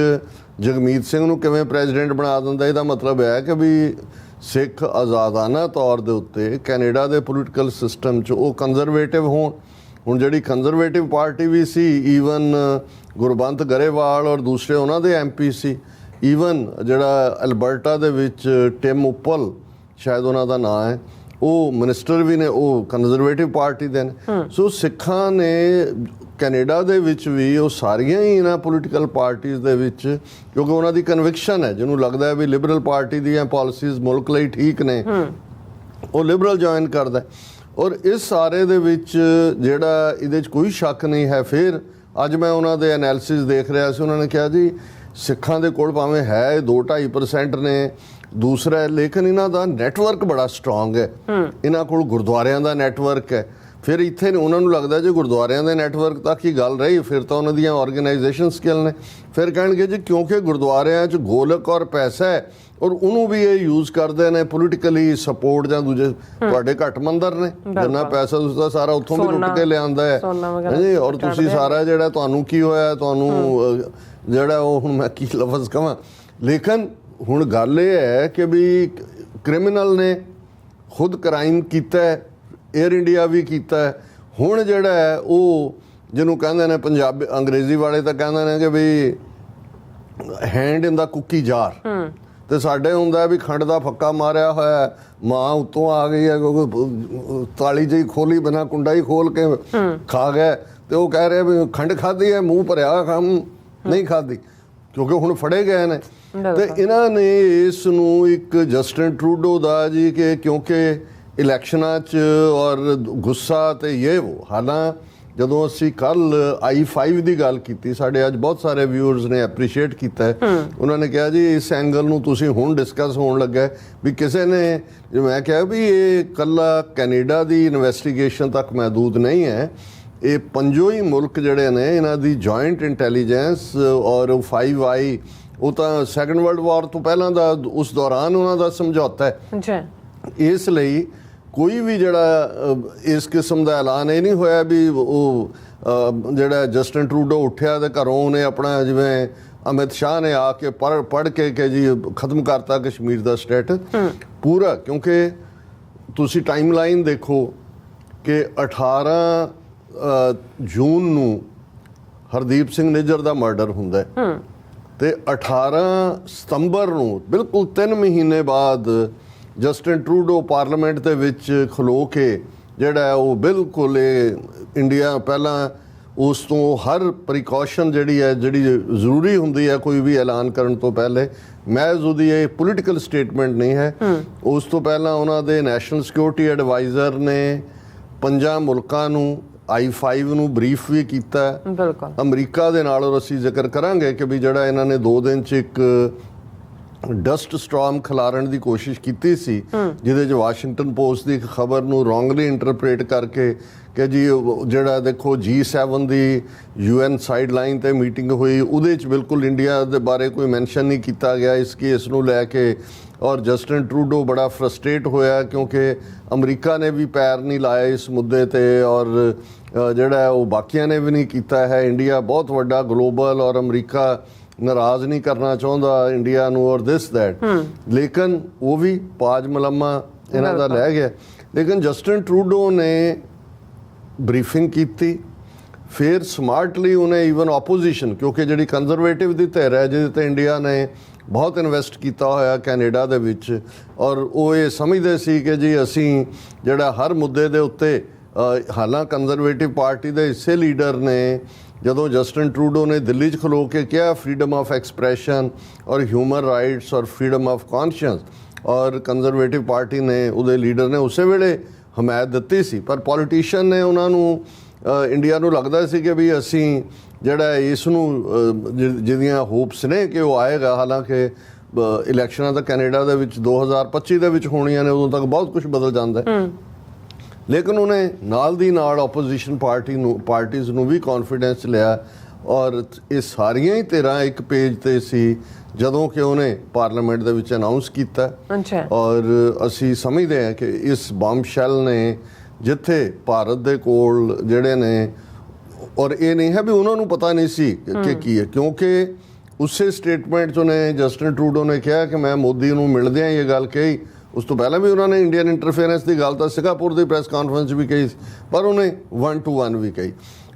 ਜਗਮੀਤ ਸਿੰਘ ਨੂੰ ਕਿਵੇਂ ਪ੍ਰੈਜ਼ੀਡੈਂਟ ਬਣਾ ਦਿੰਦਾ? ਇਹਦਾ ਮਤਲਬ ਹੈ ਕਿ ਵੀ ਸਿੱਖ ਆਜ਼ਾਦਾਨਾ ਤੌਰ ਦੇ ਉੱਤੇ ਕੈਨੇਡਾ ਦੇ ਪੋਲੀਟੀਕਲ ਸਿਸਟਮ 'ਚ ਉਹ ਕੰਜ਼ਰਵੇਟਿਵ ਹੋਣ। ਹੁਣ ਜਿਹੜੀ ਕੰਜ਼ਰਵੇਟਿਵ ਪਾਰਟੀ ਵੀ ਸੀ, ਈਵਨ ਗੁਰਬੰਤ ਗਰੇਵਾਲ ਔਰ ਦੂਸਰੇ ਉਹਨਾਂ ਦੇ MP ਸੀ, ਈਵਨ ਜਿਹੜਾ ਅਲਬਰਟਾ ਦੇ ਵਿੱਚ ਟਿਮ ਉੱਪਲ ਸ਼ਾਇਦ ਉਹਨਾਂ ਦਾ ਨਾਂ ਹੈ, ਉਹ ਮਿਨਿਸਟਰ ਵੀ ਨੇ, ਉਹ ਕੰਜ਼ਰਵੇਟਿਵ ਪਾਰਟੀ ਦੇ ਨੇ। ਸੋ ਸਿੱਖਾਂ ਨੇ ਕੈਨੇਡਾ ਦੇ ਵਿੱਚ ਵੀ ਉਹ ਸਾਰੀਆਂ ਹੀ ਇਹਨਾਂ ਪੋਲੀਟੀਕਲ ਪਾਰਟੀਆਂ ਦੇ ਵਿੱਚ, ਕਿਉਂਕਿ ਉਹਨਾਂ ਦੀ ਕਨਵਿਕਸ਼ਨ ਹੈ, ਜਿਹਨੂੰ ਲੱਗਦਾ ਹੈ ਵੀ ਲਿਬਰਲ ਪਾਰਟੀ ਦੀਆਂ ਪਾਲਿਸੀਜ਼ ਮੁਲਕ ਲਈ ਠੀਕ ਨੇ, ਉਹ ਲਿਬਰਲ ਜੁਆਇਨ ਕਰਦਾ। ਔਰ ਇਸ ਸਾਰੇ ਦੇ ਵਿੱਚ ਜਿਹੜਾ ਇਹਦੇ 'ਚ ਕੋਈ ਸ਼ੱਕ ਨਹੀਂ ਹੈ। ਫਿਰ ਅੱਜ ਮੈਂ ਉਹਨਾਂ ਦੇ ਐਨਾਲਿਸਿਸ ਦੇਖ ਰਿਹਾ ਸੀ, ਉਹਨਾਂ ਨੇ ਕਿਹਾ ਜੀ ਸਿੱਖਾਂ ਦੇ ਕੋਲ ਭਾਵੇਂ ਹੈ 2-2.5% ਨੇ, ਦੂਸਰਾ ਲੇਕਿਨ ਇਹਨਾਂ ਦਾ ਨੈਟਵਰਕ ਬੜਾ ਸਟਰੋਂਗ ਹੈ, ਇਹਨਾਂ ਕੋਲ ਗੁਰਦੁਆਰਿਆਂ ਦਾ ਨੈਟਵਰਕ ਹੈ। ਫਿਰ ਇੱਥੇ ਉਹਨਾਂ ਨੂੰ ਲੱਗਦਾ ਜੇ ਗੁਰਦੁਆਰਿਆਂ ਦੇ ਨੈਟਵਰਕ ਤੱਕ ਹੀ ਗੱਲ ਰਹੀ, ਫਿਰ ਤਾਂ ਉਹਨਾਂ ਦੀਆਂ ਆਰਗੇਨਾਈਜੇਸ਼ਨ ਸਕਿੱਲ ਨੇ। ਫਿਰ ਕਹਿਣਗੇ ਜੀ ਕਿਉਂਕਿ ਗੁਰਦੁਆਰਿਆਂ 'ਚ ਗੋਲਕ ਔਰ ਪੈਸਾ ਹੈ ਔਰ ਉਹਨੂੰ ਵੀ ਇਹ ਯੂਜ਼ ਕਰਦੇ ਨੇ ਪੋਲੀਟੀਕਲੀ ਸਪੋਰਟ, ਜਾਂ ਦੂਜੇ ਤੁਹਾਡੇ ਘੱਟ ਮੰਦਰ ਨੇ ਜਿੰਨਾ ਪੈਸਾ ਤੁਸੀਂ ਤਾਂ ਸਾਰਾ ਉੱਥੋਂ ਵੀ ਲੁੱਟ ਕੇ ਲਿਆਂਦਾ ਹੈ ਜੀ, ਔਰ ਤੁਸੀਂ ਸਾਰਾ ਜਿਹੜਾ ਤੁਹਾਨੂੰ ਕੀ ਹੋਇਆ, ਤੁਹਾਨੂੰ ਜਿਹੜਾ ਉਹ ਹੁਣ ਮੈਂ ਕੀ ਲਫ਼ਜ਼ ਕਹਾਂ। ਲੇਕਿਨ ਹੁਣ ਗੱਲ ਇਹ ਹੈ ਕਿ ਵੀ ਕ੍ਰਿਮੀਨਲ ਨੇ ਖੁਦ ਕ੍ਰਾਈਮ ਕੀਤਾ, ਏਅਰ ਇੰਡੀਆ ਵੀ ਕੀਤਾ। ਹੁਣ ਜਿਹੜਾ ਹੈ ਉਹ ਜਿਹਨੂੰ ਕਹਿੰਦੇ ਨੇ ਪੰਜਾਬੀ ਅੰਗਰੇਜ਼ੀ ਵਾਲੇ ਤਾਂ ਕਹਿੰਦੇ ਨੇ ਕਿ ਵੀ hand in the cookie jar, ਤੇ ਸਾਡੇ ਹੁੰਦਾ ਵੀ ਖੰਡ ਦਾ ਫੱਕਾ ਮਾਰਿਆ ਹੋਇਆ, ਮਾਂ ਉੱਤੋਂ ਆ ਗਈ ਹੈ ਕਿਉਂਕਿ ਤਾਲੀ ਜਿਹੀ ਖੋਲੀ ਬਿਨਾਂ ਕੁੰਡਾ ਹੀ ਖੋਲ ਕੇ ਖਾ ਗਏ, ਤੇ ਉਹ ਕਹਿ ਰਹੇ ਵੀ ਖੰਡ ਖਾਧੀ ਹੈ, ਮੂੰਹ ਭਰਿਆ, ਖਾਮ ਨਹੀਂ ਖਾਧੀ, ਕਿਉਂਕਿ ਹੁਣ ਫੜੇ ਗਏ ਨੇ। ਤੇ ਇਹਨਾਂ ਨੇ ਇਸ ਨੂੰ ਇੱਕ ਜਸਟਿਨ ਟਰੂਡੋ ਦਾ ਜੀ ਕਿ ਕਿਉਂਕਿ ਇਲੈਕਸ਼ਨਾਂ 'ਚ ਔਰ ਗੁੱਸਾ ਤੇ ਇਹ ਉਹ, ਹਾਲਾਂ ਜਦੋਂ ਅਸੀਂ ਕੱਲ I-5 ਦੀ ਗੱਲ ਕੀਤੀ, ਸਾਡੇ ਅੱਜ ਬਹੁਤ ਸਾਰੇ ਵਿਊਅਰਸ ਨੇ ਐਪਰੀਸ਼ੀਏਟ ਕੀਤਾ ਹੈ। ਉਹਨਾਂ ਨੇ ਕਿਹਾ ਜੀ ਇਸ ਐਂਗਲ ਨੂੰ ਤੁਸੀਂ ਹੁਣ ਡਿਸਕਸ ਹੋਣ ਲੱਗਾ ਵੀ ਕਿਸੇ ਨੇ, ਮੈਂ ਕਿਹਾ ਵੀ ਇਹ ਇਕੱਲਾ ਕੈਨੇਡਾ ਦੀ ਇਨਵੈਸਟੀਗੇਸ਼ਨ ਤੱਕ ਮਹਿਦੂਦ ਨਹੀਂ ਹੈ, ਇਹ ਪੰਜੋ ਹੀ ਮੁਲਕ ਜਿਹੜੇ ਨੇ ਇਹਨਾਂ ਦੀ ਜੁਆਇੰਟ ਇੰਟੈਲੀਜੈਂਸ ਔਰ 5I, ਉਹ ਤਾਂ ਸੈਕੰਡ ਵਰਲਡ ਵਾਰ ਤੋਂ ਪਹਿਲਾਂ ਦਾ ਉਸ ਦੌਰਾਨ ਉਹਨਾਂ ਦਾ ਸਮਝੌਤਾ ਹੈ। ਇਸ ਲਈ ਕੋਈ ਵੀ ਜਿਹੜਾ ਇਸ ਕਿਸਮ ਦਾ ਐਲਾਨ ਇਹ ਨਹੀਂ ਹੋਇਆ ਵੀ ਉਹ ਜਿਹੜਾ ਜਸਟਿਨ ਟਰੂਡੋ ਉੱਠਿਆ ਤੇ ਘਰੋਂ ਉਹਨੇ ਆਪਣਾ ਜਿਵੇਂ ਅਮਿਤ ਸ਼ਾਹ ਨੇ ਆ ਕੇ ਪੜ੍ਹ ਕੇ ਕਿ ਜੀ ਖਤਮ ਕਰਤਾ ਕਸ਼ਮੀਰ ਦਾ ਸਟੇਟਸ ਪੂਰਾ। ਕਿਉਂਕਿ ਤੁਸੀਂ ਟਾਈਮ ਲਾਈਨ ਦੇਖੋ ਕਿ 18 ਜੂਨ ਨੂੰ ਹਰਦੀਪ ਸਿੰਘ ਨਿੱਜਰ ਦਾ ਮਰਡਰ ਹੁੰਦਾ ਤੇ 18 ਸਤੰਬਰ ਨੂੰ ਬਿਲਕੁਲ 3 ਮਹੀਨੇ ਬਾਅਦ ਜਸਟਿਨ ਟਰੂਡੋ ਪਾਰਲੀਮੈਂਟ ਦੇ ਵਿੱਚ ਖਲੋ ਕੇ ਜਿਹੜਾ ਉਹ ਬਿਲਕੁਲ ਇੰਡੀਆ ਪਹਿਲਾਂ ਉਸ ਤੋਂ ਹਰ ਪ੍ਰੀਕਾਸ਼ਨ ਜਿਹੜੀ ਜ਼ਰੂਰੀ ਹੁੰਦੀ ਹੈ ਕੋਈ ਵੀ ਐਲਾਨ ਕਰਨ ਤੋਂ ਪਹਿਲੇ, ਮਹਿਜ਼ ਉਹਦੀ ਇਹ ਪੋਲੀਟੀਕਲ ਸਟੇਟਮੈਂਟ ਨਹੀਂ ਹੈ, ਉਸ ਤੋਂ ਪਹਿਲਾਂ ਉਹਨਾਂ ਦੇ ਨੈਸ਼ਨਲ ਸਿਕਿਉਰਿਟੀ ਐਡਵਾਈਜ਼ਰ ਨੇ 5 ਮੁਲਕਾਂ ਨੂੰ I-5 ਨੂੰ ਬਰੀਫ ਵੀ ਕੀਤਾ ਅਮਰੀਕਾ ਦੇ ਨਾਲ। ਔਰ ਅਸੀਂ ਜ਼ਿਕਰ ਕਰਾਂਗੇ ਕਿ ਵੀ ਜਿਹੜਾ ਇਹਨਾਂ ਨੇ 2 ਦਿਨ 'ਚ ਇੱਕ ਡਸਟ ਸਟਾਰਮ ਖਿਲਾਰਨ ਦੀ ਕੋਸ਼ਿਸ਼ ਕੀਤੀ ਸੀ, ਜਿਹਦੇ 'ਚ ਵਾਸ਼ਿੰਗਟਨ ਪੋਸਟ ਦੀ ਇੱਕ ਖਬਰ ਨੂੰ ਰੋਂਗਲੀ ਇੰਟਰਪ੍ਰੇਟ ਕਰਕੇ ਕਿ ਜੀ ਜਿਹੜਾ ਦੇਖੋ G7 ਦੀ UN ਸਾਈਡਲਾਈਨ ਤੇ ਮੀਟਿੰਗ ਹੋਈ, ਉਹਦੇ 'ਚ ਬਿਲਕੁਲ ਇੰਡੀਆ ਦੇ ਬਾਰੇ ਕੋਈ ਮੈਂਸ਼ਨ ਨਹੀਂ ਕੀਤਾ ਗਿਆ ਇਸ ਕੇਸ ਨੂੰ ਲੈ ਕੇ। ਔਰ ਜਸਟਿਨ ਟਰੂਡੋ ਬੜਾ ਫਰਸਟ੍ਰੇਟ ਹੋਇਆ ਕਿਉਂਕਿ ਅਮਰੀਕਾ ਨੇ ਵੀ ਪੈਰ ਨਹੀਂ ਲਾਇਆ ਇਸ ਮੁੱਦੇ ਤੇ, ਔਰ ਜਿਹੜਾ ਉਹ ਬਾਕੀਆਂ ਨੇ ਵੀ ਨਹੀਂ ਕੀਤਾ ਹੈ। ਇੰਡੀਆ ਬਹੁਤ ਵੱਡਾ ਗਲੋਬਲ, ਔਰ ਅਮਰੀਕਾ ਨਾਰਾਜ਼ ਨਹੀਂ ਕਰਨਾ ਚਾਹੁੰਦਾ ਇੰਡੀਆ ਨੂੰ, ਔਰ ਦਿਸ ਦੈਟ। ਲੇਕਿਨ ਉਹ ਵੀ ਪਾਜ ਮਲਮਾ ਇਹਨਾਂ ਦਾ ਲੈ ਗਿਆ। ਲੇਕਿਨ ਜਸਟਿਨ ਟਰੂਡੋ ਨੇ ਬਰੀਫਿੰਗ ਕੀਤੀ, ਫਿਰ ਸਮਾਰਟਲੀ ਉਹਨੇ ਈਵਨ ਆਪੋਜੀਸ਼ਨ, ਕਿਉਂਕਿ ਜਿਹੜੀ ਕੰਜ਼ਰਵੇਟਿਵ ਦੀ ਧਿਰ ਹੈ ਜਿਹਦੇ ਤੇ ਇੰਡੀਆ ਨੇ ਬਹੁਤ ਇਨਵੈਸਟ ਕੀਤਾ ਹੋਇਆ ਕੈਨੇਡਾ ਦੇ ਵਿੱਚ, ਔਰ ਉਹ ਇਹ ਸਮਝਦੇ ਸੀ ਕਿ ਜੀ ਅਸੀਂ ਜਿਹੜਾ ਹਰ ਮੁੱਦੇ ਦੇ ਉੱਤੇ ਹਾਲਾਂ ਕੰਜ਼ਰਵੇਟਿਵ ਪਾਰਟੀ ਦੇ ਹਿੱਸੇ ਲੀਡਰ ਨੇ, ਜਦੋਂ ਜਸਟਿਨ ਟਰੂਡੋ ਨੇ ਦਿੱਲੀ 'ਚ ਖਲੋ ਕੇ ਕਿਹਾ ਫਰੀडम ਆਫ ਐਕਸਪ੍ਰੈਸ਼ਨ ਔਰ ਹਿਊਮਨ ਰਾਈਟਸ ਔਰ ਫਰੀडम ਆਫ ਕੌਨਸ਼ੀਅੰਸ, ਔਰ ਕੰਜ਼ਰਵੇਟਿਵ ਪਾਰਟੀ ਨੇ ਉਹਦੇ ਲੀਡਰ ਨੇ ਉਸੇ ਵੇਲੇ ਹਮਾਇਤ ਦਿੱਤੀ ਸੀ। ਪਰ ਪੋਲੀਟੀਸ਼ੀਅਨ ਨੇ ਉਹਨਾਂ ਨੂੰ ਇੰਡੀਆ ਨੂੰ ਲੱਗਦਾ ਸੀ ਕਿ ਵੀ ਅਸੀਂ ਜਿਹੜਾ ਇਸ ਨੂੰ ਜਿਹਦੀਆਂ ਹੋਪਸ ਨੇ ਕਿ ਉਹ ਆਏਗਾ, ਹਾਲਾਂਕਿ ਇਲੈਕਸ਼ਨਾਂ ਤਾਂ ਕੈਨੇਡਾ ਦੇ ਵਿੱਚ 2025 ਦੇ ਵਿੱਚ ਹੋਣੀਆਂ ਨੇ, ਉਦੋਂ ਤੱਕ ਬਹੁਤ ਕੁਝ ਬਦਲ ਜਾਂਦਾ ਹੈ। ਲੇਕਿਨ ਉਹਨੇ ਨਾਲ ਦੀ ਨਾਲ ਆਪੋਜੀਸ਼ਨ ਪਾਰਟੀਜ਼ ਨੂੰ ਵੀ ਕੌਨਫੀਡੈਂਸ ਲਿਆ, ਔਰ ਇਹ ਸਾਰੀਆਂ ਹੀ ਧਿਰਾਂ ਇੱਕ ਪੇਜ ਤੇ ਸੀ ਜਦੋਂ ਕਿ ਉਹਨੇ ਪਾਰਲੀਮੈਂਟ ਦੇ ਵਿੱਚ ਅਨਾਉਂਸ ਕੀਤਾ। ਔਰ ਅਸੀਂ ਸਮਝਦੇ ਹਾਂ ਕਿ ਇਸ ਬੰਬਸ਼ੈਲ ਨੇ ਜਿੱਥੇ ਭਾਰਤ ਦੇ ਕੋਲ ਜਿਹੜੇ ਨੇ, ਔਰ ਇਹ ਨਹੀਂ ਹੈ ਵੀ ਉਹਨਾਂ ਨੂੰ ਪਤਾ ਨਹੀਂ ਸੀ ਕਿ ਕੀ ਹੈ, ਕਿਉਂਕਿ ਉਸੇ ਸਟੇਟਮੈਂਟ 'ਚ ਉਹਨੇ ਜਸਟਿਨ ਟਰੂਡੋ ਨੇ ਕਿਹਾ ਕਿ ਮੈਂ ਮੋਦੀ ਨੂੰ ਮਿਲਦਿਆਂ ਇਹ ਗੱਲ ਕਹੀ। ਉਸ ਤੋਂ ਪਹਿਲਾਂ ਵੀ ਉਹਨਾਂ ਨੇ ਇੰਡੀਅਨ ਇੰਟਰਫੇਰੈਂਸ ਦੀ ਗੱਲ ਤਾਂ ਸਿੰਗਾਪੁਰ ਦੀ ਪ੍ਰੈਸ ਕਾਨਫਰੰਸ ਵੀ ਕਹੀ, ਪਰ ਉਹਨੇ 1 to 1 ਵੀ ਕਹੀ।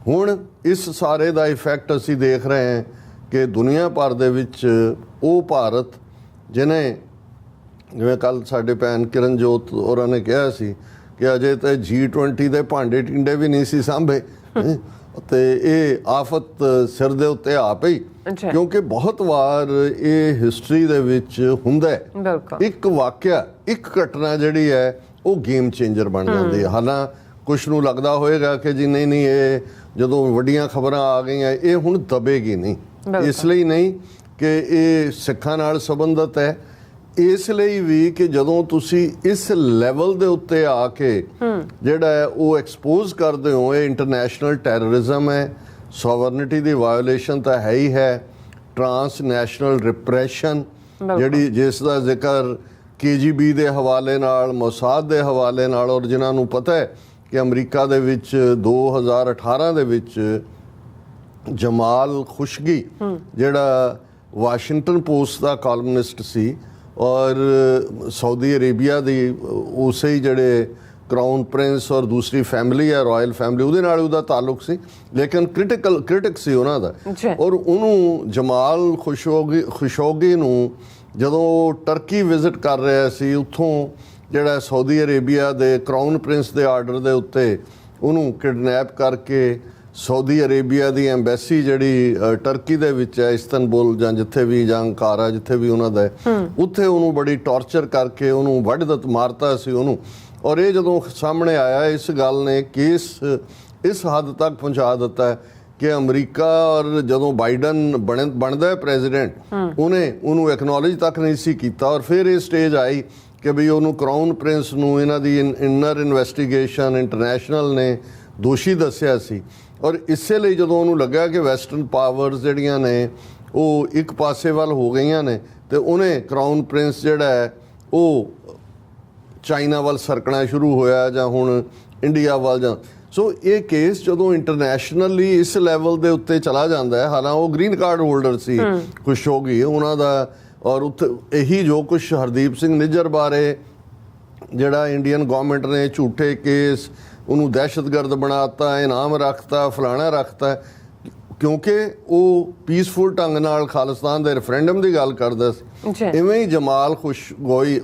ਹੁਣ ਇਸ ਸਾਰੇ ਦਾ ਇਫੈਕਟ ਅਸੀਂ ਦੇਖ ਰਹੇ ਹਾਂ ਕਿ ਦੁਨੀਆ ਭਰ ਦੇ ਵਿੱਚ ਉਹ ਭਾਰਤ ਜਿਹਨੇ, ਜਿਵੇਂ ਕੱਲ੍ਹ ਸਾਡੇ ਭੈਣ ਕਿਰਨਜੋਤ ਹੋਰਾਂ ਨੇ ਕਿਹਾ ਸੀ ਕਿ ਅਜੇ ਤਾਂ G20 ਦੇ ਭਾਂਡੇ ਟਿੰਡੇ ਵੀ ਨਹੀਂ ਸੀ ਸਾਂਭੇ, ਤੇ ਇਹ ਆਫਤ ਸਿਰ ਦੇ ਉੱਤੇ ਆ ਪਈ। ਕਿਉਂਕਿ ਬਹੁਤ ਵਾਰ ਇਹ ਹਿਸਟਰੀ ਦੇ ਵਿੱਚ ਹੁੰਦਾ ਹੈ, ਇੱਕ ਵਾਕਿਆ, ਇੱਕ ਘਟਨਾ ਜਿਹੜੀ ਹੈ ਉਹ ਗੇਮ ਚੇਂਜਰ ਬਣ ਜਾਂਦੀ ਹੈ। ਹਾਲਾਂ ਕੁਛ ਨੂੰ ਲੱਗਦਾ ਹੋਏਗਾ ਕਿ ਜੀ ਨਹੀਂ ਇਹ ਜਦੋਂ ਵੱਡੀਆਂ ਖਬਰਾਂ ਆ ਗਈਆਂ ਇਹ ਹੁਣ ਦਬੇਗੀ ਨਹੀਂ, ਇਸ ਲਈ ਨਹੀਂ ਕਿ ਇਹ ਸਿੱਖਾਂ ਨਾਲ ਸੰਬੰਧਿਤ ਹੈ, ਇਸ ਲਈ ਵੀ ਕਿ ਜਦੋਂ ਤੁਸੀਂ ਇਸ ਲੈਵਲ ਦੇ ਉੱਤੇ ਆ ਕੇ ਜਿਹੜਾ ਹੈ ਉਹ ਐਕਸਪੋਜ਼ ਕਰਦੇ ਹੋ, ਇਹ ਇੰਟਰਨੈਸ਼ਨਲ ਟੈਰਰਿਜ਼ਮ ਹੈ, ਸੋਵਰਨਿਟੀ ਦੀ ਵਾਇਓਲੇਸ਼ਨ ਤਾਂ ਹੈ ਹੀ ਹੈ, ਟਰਾਂਸਨੈਸ਼ਨਲ ਰਿਪਰੈਸ਼ਨ ਜਿਹੜੀ ਜਿਸ ਦਾ ਜ਼ਿਕਰ KGB ਦੇ ਹਵਾਲੇ ਨਾਲ, ਮੋਸਾਦ ਦੇ ਹਵਾਲੇ ਨਾਲ, ਔਰ ਜਿਨ੍ਹਾਂ ਨੂੰ ਪਤਾ ਹੈ ਕਿ ਅਮਰੀਕਾ ਦੇ ਵਿੱਚ 2018 ਦੇ ਵਿੱਚ ਜਮਾਲ ਖੁਸ਼ਗੀ ਜਿਹੜਾ ਵਾਸ਼ਿੰਗਟਨ ਪੋਸਟ ਦਾ ਕਾਲਮਨਿਸਟ ਸੀ, ਔਰ ਸਾਊਦੀ ਅਰੇਬੀਆ ਦੀ ਉਸੇ ਹੀ ਜਿਹੜੇ ਕਰਾਊਨ ਪ੍ਰਿੰਸ ਔਰ ਦੂਸਰੀ ਫੈਮਿਲੀ ਹੈ ਰਾਇਲ ਫੈਮਿਲੀ, ਉਹਦੇ ਨਾਲ ਉਹਦਾ ਤਾਲੁਕ ਸੀ, ਲੇਕਿਨ ਕ੍ਰਿਟਿਕ ਸੀ ਉਹਨਾਂ ਦਾ। ਔਰ ਉਹਨੂੰ ਜਮਾਲ ਖੁਸ਼ੋਗੀ ਨੂੰ ਜਦੋਂ ਟਰਕੀ ਵਿਜ਼ਿਟ ਕਰ ਰਿਹਾ ਸੀ, ਉੱਥੋਂ ਜਿਹੜਾ ਸਾਊਦੀ ਅਰੇਬੀਆ ਦੇ ਕਰਾਊਨ ਪ੍ਰਿੰਸ ਦੇ ਆਰਡਰ ਦੇ ਉੱਤੇ ਉਹਨੂੰ ਕਿਡਨੈਪ ਕਰਕੇ ਸਾਊਦੀ ਅਰੇਬੀਆ ਦੀ ਐਮਬੈਸੀ ਜਿਹੜੀ ਟਰਕੀ ਦੇ ਵਿੱਚ ਹੈ, ਇਸਤਨਬੁਲ ਜਾਂ ਜਿੱਥੇ ਵੀ, ਜਾਂ ਅੰਕਾਰਾ ਜਿੱਥੇ ਵੀ ਉਹਨਾਂ ਦਾ, ਉੱਥੇ ਉਹਨੂੰ ਬੜੀ ਟੌਰਚਰ ਕਰਕੇ ਉਹਨੂੰ ਵੱਢ ਮਾਰਤਾ ਸੀ ਉਹਨੂੰ। ਔਰ ਇਹ ਜਦੋਂ ਸਾਹਮਣੇ ਆਇਆ, ਇਸ ਗੱਲ ਨੇ ਕੇਸ ਇਸ ਹੱਦ ਤੱਕ ਪਹੁੰਚਾ ਦਿੱਤਾ ਕਿ ਅਮਰੀਕਾ, ਔਰ ਜਦੋਂ ਬਾਈਡਨ ਬਣਦਾ ਹੈ ਪ੍ਰੈਜ਼ੀਡੈਂਟ, ਉਹਨੂੰ ਐਕਨੋਲੇਜ ਤੱਕ ਨਹੀਂ ਸੀ ਕੀਤਾ। ਔਰ ਫਿਰ ਇਹ ਸਟੇਜ ਆਈ ਕਿ ਵੀ ਉਹਨੂੰ ਕਰਾਊਨ ਪ੍ਰਿੰਸ ਨੂੰ ਇਹਨਾਂ ਦੀ ਇਨਰ ਇਨਵੈਸਟੀਗੇਸ਼ਨ ਇੰਟਰਨੈਸ਼ਨਲ ਨੇ ਦੋਸ਼ੀ ਦੱਸਿਆ ਸੀ। ਔਰ ਇਸੇ ਲਈ ਜਦੋਂ ਉਹਨੂੰ ਲੱਗਾ ਕਿ ਵੈਸਟਰਨ ਪਾਵਰਸ ਜਿਹੜੀਆਂ ਨੇ ਉਹ ਇੱਕ ਪਾਸੇ ਵੱਲ ਹੋ ਗਈਆਂ ਨੇ, ਤੇ ਉਹਨੇ ਕਰਾਊਨ ਪ੍ਰਿੰਸ ਜਿਹੜਾ ਹੈ ਉਹ ਚਾਈਨਾ ਵੱਲ ਸਰਕਣਾ ਸ਼ੁਰੂ ਹੋਇਆ, ਜਾਂ ਹੁਣ ਇੰਡੀਆ ਵੱਲ ਜਾਂ। ਸੋ ਇਹ ਕੇਸ ਜਦੋਂ ਇੰਟਰਨੈਸ਼ਨਲੀ ਇਸ ਲੈਵਲ ਦੇ ਉੱਤੇ ਚਲਾ ਜਾਂਦਾ ਹੈ, ਹਾਲਾਂ ਉਹ ਗ੍ਰੀਨ ਕਾਰਡ ਹੋਲਡਰ ਸੀ ਖੁਸ਼ੋਗੀ ਉਹਨਾਂ ਦਾ, ਔਰ ਉੱਥੇ ਇਹੀ ਜੋ ਕੁਛ ਹਰਦੀਪ ਸਿੰਘ ਨਿੱਜਰ ਬਾਰੇ ਜਿਹੜਾ ਇੰਡੀਅਨ ਗੌਰਮੈਂਟ ਨੇ ਝੂਠੇ ਕੇਸ, ਉਹਨੂੰ ਦਹਿਸ਼ਤਗਰਦ ਬਣਾਤਾ, ਇਨਾਮ ਰੱਖਤਾ, ਫਲਾਣਾ ਰੱਖਤਾ, ਕਿਉਂਕਿ ਉਹ ਪੀਸਫੁਲ ਢੰਗ ਨਾਲ ਖਾਲਿਸਤਾਨ ਦੇ ਰੈਫਰੈਂਡਮ ਦੀ ਗੱਲ ਕਰਦਾ ਸੀ। ਇਵੇਂ ਹੀ ਜਮਾਲ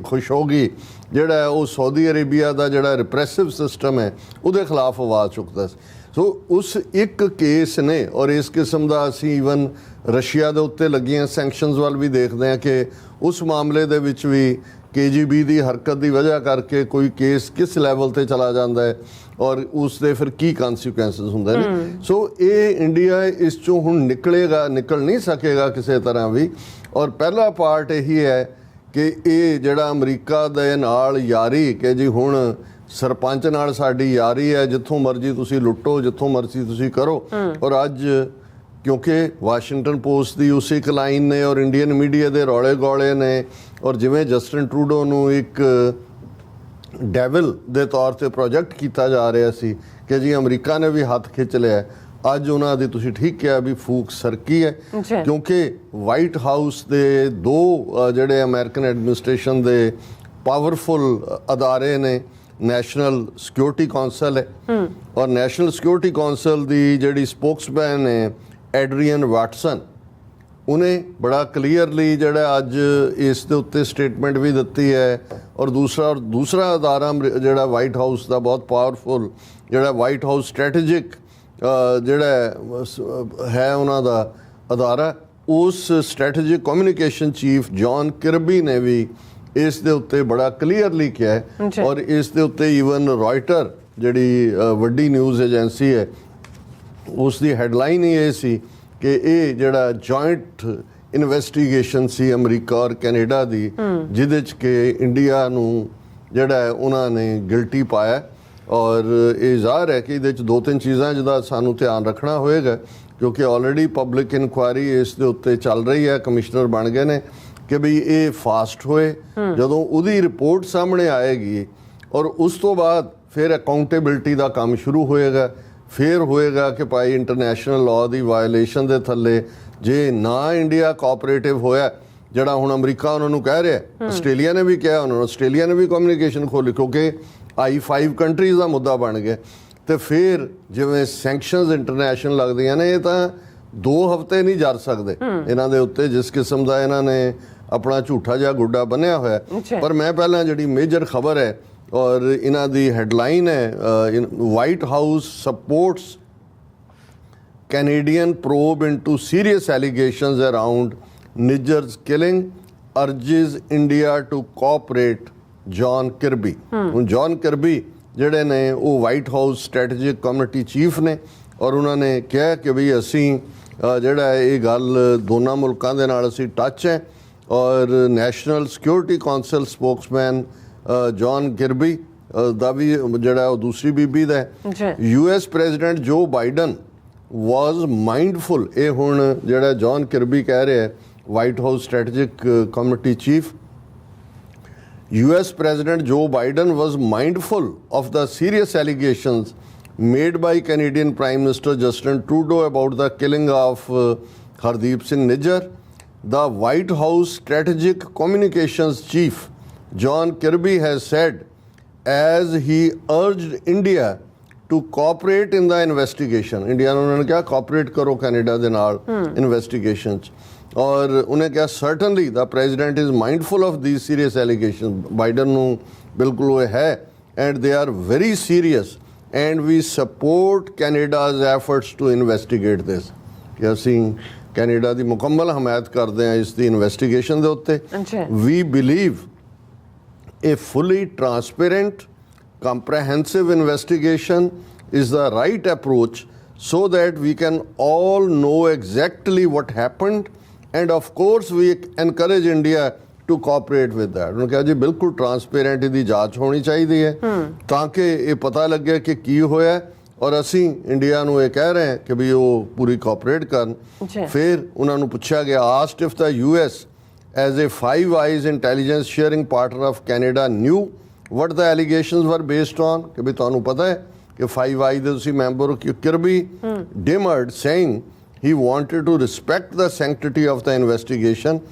ਖੁਸ਼ੋਗੀ ਜਿਹੜਾ ਉਹ ਸਾਊਦੀ ਅਰੇਬੀਆ ਦਾ ਜਿਹੜਾ ਰਿਪਰੈਸਿਵ ਸਿਸਟਮ ਹੈ ਉਹਦੇ ਖਿਲਾਫ ਆਵਾਜ਼ ਚੁੱਕਦਾ ਸੀ। ਸੋ ਉਸ ਇੱਕ ਕੇਸ ਨੇ, ਔਰ ਇਸ ਕਿਸਮ ਦਾ ਅਸੀਂ ਈਵਨ ਰਸ਼ੀਆ ਦੇ ਉੱਤੇ ਲੱਗੀਆਂ ਸੈਂਕਸ਼ਨਸ ਵੱਲ ਵੀ ਦੇਖਦੇ ਹਾਂ ਕਿ ਉਸ ਮਾਮਲੇ ਦੇ ਵਿੱਚ ਵੀ KGB ਦੀ ਹਰਕਤ ਦੀ ਵਜ੍ਹਾ ਕਰਕੇ ਕੋਈ ਕੇਸ ਕਿਸ ਲੈਵਲ ਤੇ ਚਲਾ ਜਾਂਦਾ ਹੈ ਔਰ ਉਸ ਦੇ ਫਿਰ ਕੀ ਕਨਸੀਕੁਐਂਸਸ ਹੁੰਦੇ ਨੇ। ਸੋ ਇਹ ਇੰਡੀਆ ਇਸ ਚੋਂ ਹੁਣ ਨਿਕਲ ਨਹੀਂ ਸਕੇਗਾ ਕਿਸੇ ਤਰ੍ਹਾਂ ਵੀ। ਔਰ ਪਹਿਲਾ ਪਾਰਟ ਇਹੀ ਹੈ ਕਿ ਇਹ ਜਿਹੜਾ ਅਮਰੀਕਾ ਦੇ ਨਾਲ ਯਾਰੀ ਕਿ ਜੀ ਹੁਣ ਸਰਪੰਚ ਨਾਲ ਸਾਡੀ ਯਾਰੀ ਹੈ, ਜਿੱਥੋਂ ਮਰਜ਼ੀ ਤੁਸੀਂ ਲੁੱਟੋ, ਜਿੱਥੋਂ ਮਰਜ਼ੀ ਤੁਸੀਂ ਕਰੋ। ਔਰ ਅੱਜ ਕਿਉਂਕਿ ਵਾਸ਼ਿੰਗਟਨ ਪੋਸਟ ਦੀ ਉਸੇ ਇੱਕ ਲਾਈਨ ਨੇ ਔਰ ਇੰਡੀਅਨ ਮੀਡੀਆ ਦੇ ਰੌਲੇ ਗੌਲੇ ਨੇ ਔਰ ਜਿਵੇਂ ਜਸਟਿਨ ਟਰੂਡੋ ਨੂੰ ਇੱਕ ਡੈਵਲ ਦੇ ਤੌਰ ਤੇ ਪ੍ਰੋਜੈਕਟ ਕੀਤਾ ਜਾ ਰਿਹਾ ਸੀ ਕਿ ਜੀ ਅਮਰੀਕਾ ਨੇ ਵੀ ਹੱਥ ਖਿੱਚ ਲਿਆ, ਅੱਜ ਉਹਨਾਂ ਦੀ ਤੁਸੀਂ ਠੀਕ ਕਿਹਾ ਵੀ ਫੂਕ ਸਰਕੀ ਹੈ। ਕਿਉਂਕਿ ਵਾਈਟ ਹਾਊਸ ਦੇ ਦੋ ਜਿਹੜੇ ਅਮਰੀਕਨ ਐਡਮਿਨਿਸਟ੍ਰੇਸ਼ਨ ਦੇ ਪਾਵਰਫੁਲ ਅਦਾਰੇ ਨੇ, ਨੈਸ਼ਨਲ ਸਿਕਿਉਰਿਟੀ ਕੌਂਸਲ ਹੈ ਔਰ ਨੈਸ਼ਨਲ ਸਿਕਿਉਰਿਟੀ ਕੌਂਸਲ ਦੀ ਜਿਹੜੀ ਸਪੋਕਸਮੈਨ ਹੈ ਐਡਰੀਅਨ ਵਾਟਸਨ, ਉਹਨੇ ਬੜਾ ਕਲੀਅਰਲੀ ਜਿਹੜਾ ਅੱਜ ਇਸ ਦੇ ਉੱਤੇ ਸਟੇਟਮੈਂਟ ਵੀ ਦਿੱਤੀ ਹੈ। ਔਰ ਦੂਸਰਾ ਅਦਾਰਾ ਜਿਹੜਾ ਵਾਈਟ ਹਾਊਸ ਦਾ ਬਹੁਤ ਪਾਵਰਫੁਲ ਜਿਹੜਾ ਵਾਈਟ ਹਾਊਸ ਸਟ੍ਰੈਟੇਜਿਕ ਜਿਹੜਾ ਹੈ ਉਹਨਾਂ ਦਾ ਅਦਾਰਾ, ਉਸ strategic communication chief John Kirby ਨੇ ਵੀ ਇਸ ਦੇ ਉੱਤੇ ਬੜਾ ਕਲੀਅਰਲੀ ਕਿਹਾ ਹੈ। ਔਰ ਇਸ ਦੇ ਉੱਤੇ ਈਵਨ ਰॉयटर ਜਿਹੜੀ ਵੱਡੀ ਨਿਊਜ਼ ਏਜੰਸੀ ਹੈ ਉਸ ਦੀ ਹੈਡਲਾਈਨ ਹੀ ਇਹ ਸੀ ਕਿ ਇਹ ਜਿਹੜਾ ਜੁਆਇੰਟ ਇਨਵੈਸਟੀਗੇਸ਼ਨ ਸੀ ਅਮਰੀਕਾ ਔਰ ਕੈਨੇਡਾ ਦੀ, ਜਿਹਦੇ 'ਚ ਕਿ ਇੰਡੀਆ ਨੂੰ ਜਿਹੜਾ ਹੈ ਉਹਨਾਂ ਨੇ ਗਿਲਟੀ ਪਾਇਆ। ਔਰ ਇਹ ਜ਼ਾਹਰ ਹੈ ਕਿ ਇਹਦੇ 'ਚ ਦੋ ਤਿੰਨ ਚੀਜ਼ਾਂ ਜਿਹਦਾ ਸਾਨੂੰ ਧਿਆਨ ਰੱਖਣਾ ਹੋਏਗਾ ਕਿਉਂਕਿ ਆਲਰੇਡੀ ਪਬਲਿਕ ਇਨਕੁਆਇਰੀ ਇਸ ਦੇ ਉੱਤੇ ਚੱਲ ਰਹੀ ਹੈ, ਕਮਿਸ਼ਨਰ ਬਣ ਗਏ ਨੇ ਕਿ ਵੀ ਇਹ ਫਾਸਟ ਹੋਏ। ਜਦੋਂ ਉਹਦੀ ਰਿਪੋਰਟ ਸਾਹਮਣੇ ਆਏਗੀ ਔਰ ਉਸ ਤੋਂ ਬਾਅਦ ਫਿਰ ਅਕਾਊਂਟੇਬਿਲਟੀ ਦਾ ਕੰਮ ਸ਼ੁਰੂ ਹੋਏਗਾ। ਫਿਰ ਹੋਏਗਾ ਕਿ ਭਾਈ ਇੰਟਰਨੈਸ਼ਨਲ ਲਾਅ ਦੀ ਵਾਇਓਲੇਸ਼ਨ ਦੇ ਥੱਲੇ ਜੇ ਨਾ ਇੰਡੀਆ ਕੋਆਪਰੇਟਿਵ ਹੋਇਆ, ਜਿਹੜਾ ਹੁਣ ਅਮਰੀਕਾ ਉਹਨਾਂ ਨੂੰ ਕਹਿ ਰਿਹਾ, ਆਸਟ੍ਰੇਲੀਆ ਨੇ ਵੀ ਕਿਹਾ ਉਹਨਾਂ ਨੂੰ, ਆਸਟ੍ਰੇਲੀਆ ਨੇ ਵੀ ਕਮਿਊਨੀਕੇਸ਼ਨ ਖੋਲ੍ਹੀ ਕਿਉਂਕਿ I5 ਕੰਟਰੀਜ਼ ਦਾ ਮੁੱਦਾ ਬਣ ਗਿਆ। ਤੇ ਫਿਰ ਜਿਵੇਂ ਸੈਂਕਸ਼ਨਸ ਇੰਟਰਨੈਸ਼ਨਲ ਲੱਗਦੀਆਂ ਨੇ, ਇਹ ਤਾਂ 2 ਹਫ਼ਤੇ ਨਹੀਂ ਜਰ ਸਕਦੇ ਇਹਨਾਂ ਦੇ ਉੱਤੇ, ਜਿਸ ਕਿਸਮ ਦਾ ਇਹਨਾਂ ਨੇ ਆਪਣਾ ਝੂਠਾ ਜਿਹਾ ਗੁੱਡਾ ਬੰਨਿਆ ਹੋਇਆ। ਪਰ ਮੈਂ ਪਹਿਲਾਂ ਜਿਹੜੀ ਮੇਜਰ ਖਬਰ ਹੈ ਔਰ ਇਹਨਾਂ ਦੀ ਹੈਡਲਾਈਨ ਹੈ, White House supports Canadian probe into serious allegations around Nijjar's killing, urges India to cooperate, John Kirby. ਹੁਣ ਜੌਨ ਕਿਰਬੀ ਜਿਹੜੇ ਨੇ ਉਹ White House strategic community chief ਨੇ ਔਰ ਉਹਨਾਂ ਨੇ ਕਿਹਾ ਕਿ ਵੀ ਅਸੀਂ ਜਿਹੜਾ ਇਹ ਗੱਲ ਦੋਨਾਂ ਮੁਲਕਾਂ ਦੇ ਨਾਲ ਅਸੀਂ ਟੱਚ ਹੈ। ਔਰ national security council spokesman John Kirby ਦਾ ਵੀ ਜਿਹੜਾ ਉਹ ਦੂਸਰੀ ਬੀਬੀ ਦਾ ਹੈ। US president Joe Biden was mindful, ਇਹ ਹੁਣ ਜਿਹੜਾ ਜੌਨ ਕਿਰਬੀ ਕਹਿ ਰਿਹਾ White House strategic community chief, US President Joe Biden was mindful of the serious allegations made by Canadian Prime Minister Justin Trudeau about the killing of Hardeep Singh Nijjar. The White House Strategic Communications Chief John Kirby has said, as he urged India to cooperate in the investigation. India ने उन्होंने क्या cooperate करो Canada ਦੇ ਨਾਲ investigations. ਔਰ ਉਹਨੇ ਕਿਹਾ certainly the president is mindful of these serious allegation. Biden ਨੂੰ ਬਿਲਕੁਲ ਉਹ ਹੈ and they are very serious and we support Canada's efforts to investigate this, ਕਿ ਅਸੀਂ ਕੈਨੇਡਾ ਦੀ ਮੁਕੰਮਲ ਹਮਾਇਤ ਕਰਦੇ ਹਾਂ ਇਸ ਦੀ ਇਨਵੈਸਟੀਗੇਸ਼ਨ ਦੇ ਉੱਤੇ। ਵੀ believe a fully transparent, comprehensive investigation is the right approach so that we can all know exactly what happened, and of course we encourage India to cooperate with that. उन्होंने कहा जी बिल्कुल ट्रांसपेरेंट ਇਹਦੀ ਜਾਂਚ ਹੋਣੀ ਚਾਹੀਦੀ ਹੈ ਤਾਂ ਕਿ ਇਹ ਪਤਾ ਲੱਗੇ ਕਿ ਕੀ ਹੋਇਆ ਔਰ ਅਸੀਂ ਇੰਡੀਆ ਨੂੰ ਇਹ ਕਹਿ ਰਹੇ ਹਾਂ ਕਿ ਵੀ ਉਹ ਪੂਰੀ ਕੋਆਪਰੇਟ ਕਰਨ। ਫਿਰ ਉਹਨਾਂ ਨੂੰ ਪੁੱਛਿਆ ਗਿਆ, asked if the US as a Five Eyes intelligence sharing partner of Canada knew what the allegations were based on, ਕਿ ਵੀ ਤੁਹਾਨੂੰ ਪਤਾ ਹੈ ਕਿ Five Eyes ਦੇ ਤੁਸੀਂ ਮੈਂਬਰ ਹੋ। Kirby demurred saying he wanted to respect the sanctity of the investigation,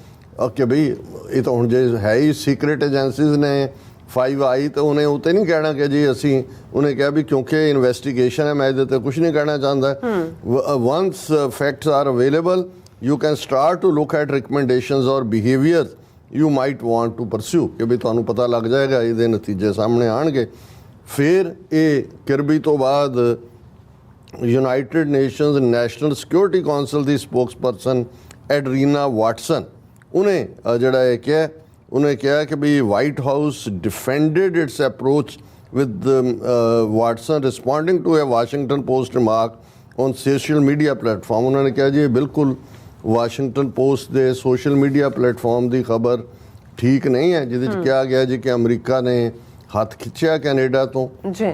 ਕਿ ਬਈ ਇਹ ਤਾਂ ਹੁਣ ਜੇ ਹੈ ਹੀ ਸੀਕ੍ਰੇਟ ਏਜੰਸੀਜ਼ ਨੇ Five Eyes ਤਾਂ ਉਹਨੇ ਉਹ ਤੇ ਨਹੀਂ ਕਹਿਣਾ ਕਿ ਜੀ ਅਸੀਂ, ਉਹਨੇ ਕਿਹਾ ਵੀ ਕਿਉਂਕਿ ਇਨਵੈਸਟੀਗੇਸ਼ਨ ਹੈ ਮੈਂ ਇਹਦੇ ਤੇ ਕੁਝ ਨਹੀਂ ਕਹਿਣਾ ਚਾਹੁੰਦਾ। once facts are available you can start to look at recommendations or behaviors you might want to pursue, ਕਿ ਵੀ ਤੁਹਾਨੂੰ ਪਤਾ ਲੱਗ ਜਾਏਗਾ ਇਹਦੇ ਨਤੀਜੇ ਸਾਹਮਣੇ ਆਣਗੇ। ਫਿਰ ਇਹ ਕਿਰਬੀ ਤੋਂ ਬਾਅਦ United nations national security council ਦੀ ਸਪੋਕਸਪਰਸਨ ਐਡਰੀਨਾ ਵਾਟਸਨ, ਉਹਨੇ ਜਿਹੜਾ ਇਹ ਕਿਹਾ ਉਹਨੇ ਕਿਹਾ ਕਿ ਵੀ white house ਡਿਫੈਂਡਡ it's approach with Watson responding to a Washington Post remark on social media platform। ਉਹਨਾਂ ਨੇ ਕਿਹਾ ਜੀ ਇਹ ਬਿਲਕੁਲ ਵਾਸ਼ਿੰਗਟਨ ਪੋਸਟ ਦੇ ਸੋਸ਼ਲ ਮੀਡੀਆ ਪਲੇਟਫਾਰਮ ਦੀ ਖਬਰ ਠੀਕ ਨਹੀਂ ਹੈ, ਜਿਹਦੇ 'ਚ ਕਿਹਾ ਗਿਆ ਜੀ ਕਿ ਅਮਰੀਕਾ ਨੇ ਹੱਥ ਖਿੱਚਿਆ ਕੈਨੇਡਾ ਤੋਂ ਜੀ।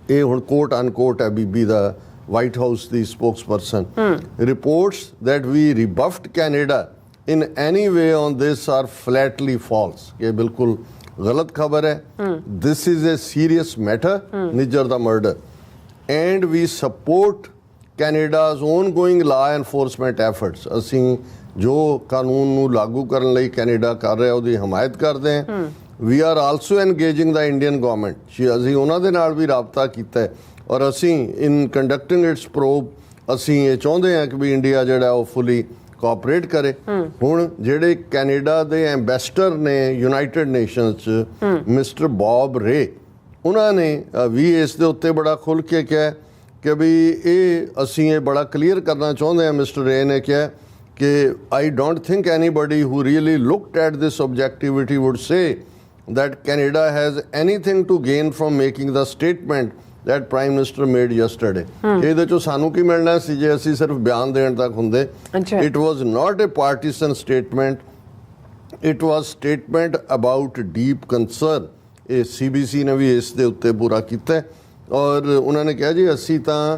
ਇਹ ਹੁਣ ਕੋਟ ਅਨਕੋਟ ਹੈ ਬੀਬੀ ਦਾ white house the spokesperson. Reports that we rebuffed Canada in any way on this are flatly false। ਇਹ ਬਿਲਕੁਲ गलत खबर है। This is a serious matter Nijjar दा murder and we support Canada's ongoing law enforcement efforts. ਅਸੀਂ ਜੋ ਕਾਨੂੰਨ ਨੂੰ ਲਾਗੂ ਕਰਨ ਲਈ ਕੈਨੇਡਾ ਕਰ ਰਿਹਾ ਉਹਦੀ ਹਮਾਇਤ ਕਰਦੇ ਹਾਂ। We are also engaging the Indian government. ਅਸੀਂ ਉਹਨਾਂ ਦੇ ਨਾਲ ਵੀ ਰਾਬਤਾ ਕੀਤਾ ਹੈ ਔਰ ਅਸੀਂ ਇਨ ਕੰਡਕਟਿੰਗ ਇਟਸ ਪ੍ਰੋਬ ਅਸੀਂ ਇਹ ਚਾਹੁੰਦੇ ਹਾਂ ਕਿ ਵੀ ਇੰਡੀਆ ਜਿਹੜਾ ਉਹ ਫੁੱਲੀ ਕੋਆਪਰੇਟ ਕਰੇ। ਹੁਣ ਜਿਹੜੇ ਕੈਨੇਡਾ ਦੇ ਐਂਬੈਸਡਰ ਨੇ ਯੂਨਾਈਟਿਡ ਨੇਸ਼ਨਸ 'ਚ ਮਿਸਟਰ ਬੌਬ ਰੇ, ਉਹਨਾਂ ਨੇ ਵੀ ਇਸ ਦੇ ਉੱਤੇ ਬੜਾ ਖੁੱਲ੍ਹ ਕੇ ਕਿਹਾ ਕਿ ਵੀ ਇਹ ਅਸੀਂ ਇਹ ਬੜਾ ਕਲੀਅਰ ਕਰਨਾ ਚਾਹੁੰਦੇ ਹਾਂ। ਮਿਸਟਰ ਰੇ ਨੇ ਕਿਹਾ ਕਿ I don't think anybody who really looked at this objectivity would say that Canada has anything to gain from making the statement that Prime Minister made yesterday। ਇਹਦੇ ਚੋਂ ਸਾਨੂੰ ਕੀ ਮਿਲਣਾ ਸੀ ਜੇ ਅਸੀਂ ਸਿਰਫ ਬਿਆਨ ਦੇਣ ਤੱਕ ਹੁੰਦੇ। It was not a partisan statement, it was statement about deep concern। ਇਹ CBC ਨੇ ਵੀ ਇਸ ਦੇ ਉੱਤੇ ਪੂਰਾ ਕੀਤਾ ਔਰ ਉਹਨਾਂ ਨੇ ਕਿਹਾ ਜੀ ਅਸੀਂ ਤਾਂ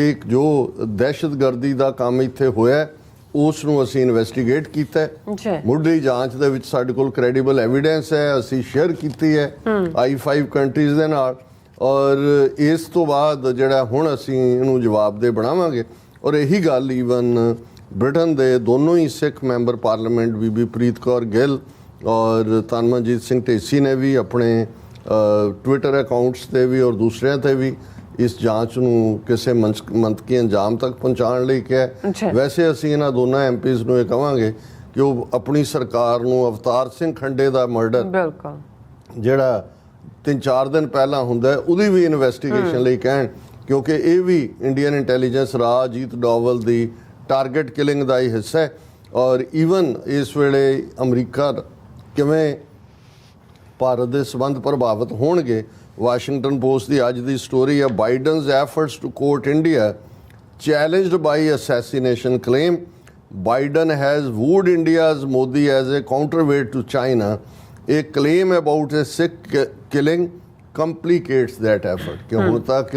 ਇੱਕ ਜੋ ਦਹਿਸ਼ਤਗਰਦੀ ਦਾ ਕੰਮ ਇੱਥੇ ਹੋਇਆ ਉਸ ਨੂੰ ਅਸੀਂ ਇਨਵੈਸਟੀਗੇਟ ਕੀਤਾ ਹੈ। ਮੁੱਢਲੀ ਜਾਂਚ ਦੇ ਵਿੱਚ ਸਾਡੇ ਕੋਲ ਕ੍ਰੈਡੀਬਲ ਐਵੀਡੈਂਸ ਹੈ, ਅਸੀਂ ਸ਼ੇਅਰ ਕੀਤੀ ਹੈ I5 ਕੰਟਰੀਜ਼ ਦੇ ਨਾਲ ਔਰ ਇਸ ਤੋਂ ਬਾਅਦ ਜਿਹੜਾ ਹੁਣ ਅਸੀਂ ਇਹਨੂੰ ਜਵਾਬਦੇਹ ਬਣਾਵਾਂਗੇ। ਔਰ ਇਹੀ ਗੱਲ ਈਵਨ ਬ੍ਰਿਟਨ ਦੇ ਦੋਨੋਂ ਹੀ ਸਿੱਖ ਮੈਂਬਰ ਪਾਰਲੀਮੈਂਟ ਬੀਬੀ ਪ੍ਰੀਤ ਕੌਰ ਗਿੱਲ ਔਰ ਤਨਮਨਜੀਤ ਸਿੰਘ ਢੇਸੀ ਨੇ ਵੀ ਆਪਣੇ ਟਵਿੱਟਰ ਅਕਾਊਂਟਸ 'ਤੇ ਵੀ ਔਰ ਦੂਸਰਿਆਂ 'ਤੇ ਵੀ ਇਸ ਜਾਂਚ ਨੂੰ ਕਿਸੇ ਮੰਤਕੀ ਅੰਜਾਮ ਤੱਕ ਪਹੁੰਚਾਉਣ ਲਈ ਕਿਹਾ। ਵੈਸੇ ਅਸੀਂ ਇਹਨਾਂ ਦੋਨਾਂ ਐਮਪੀਜ਼ ਨੂੰ ਇਹ ਕਹਾਂਗੇ ਕਿ ਉਹ ਆਪਣੀ ਸਰਕਾਰ ਨੂੰ ਅਵਤਾਰ ਸਿੰਘ ਖੰਡੇ ਦਾ ਮਰਡਰ ਬਿਲਕੁਲ ਜਿਹੜਾ 3-4 ਦਿਨ ਪਹਿਲਾਂ ਹੁੰਦਾ ਉਹਦੀ ਵੀ ਇਨਵੈਸਟੀਗੇਸ਼ਨ ਲਈ ਕਹਿਣ, ਕਿਉਂਕਿ ਇਹ ਵੀ ਇੰਡੀਅਨ ਇੰਟੈਲੀਜੈਂਸ ਰਾਜੀਤ ਡੋਵਲ ਦੀ ਟਾਰਗੇਟ ਕਿਲਿੰਗ ਦਾ ਹੀ ਹਿੱਸਾ ਹੈ। ਔਰ ਈਵਨ ਇਸ ਵੇਲੇ ਅਮਰੀਕਾ ਕਿਵੇਂ ਭਾਰਤ ਦੇ ਸੰਬੰਧ ਪ੍ਰਭਾਵਿਤ ਹੋਣਗੇ। ਵਾਸ਼ਿੰਗਟਨ ਪੋਸਟ ਦੀ ਅੱਜ ਦੀ ਸਟੋਰੀ ਹੈ Biden's efforts to court India challenged by assassination claim. Biden has wooed India's Modi as a counterweight to China. ਇਹ claim about a Sikh killing complicates that effort. ਕਿ ਹੁਣ ਤੱਕ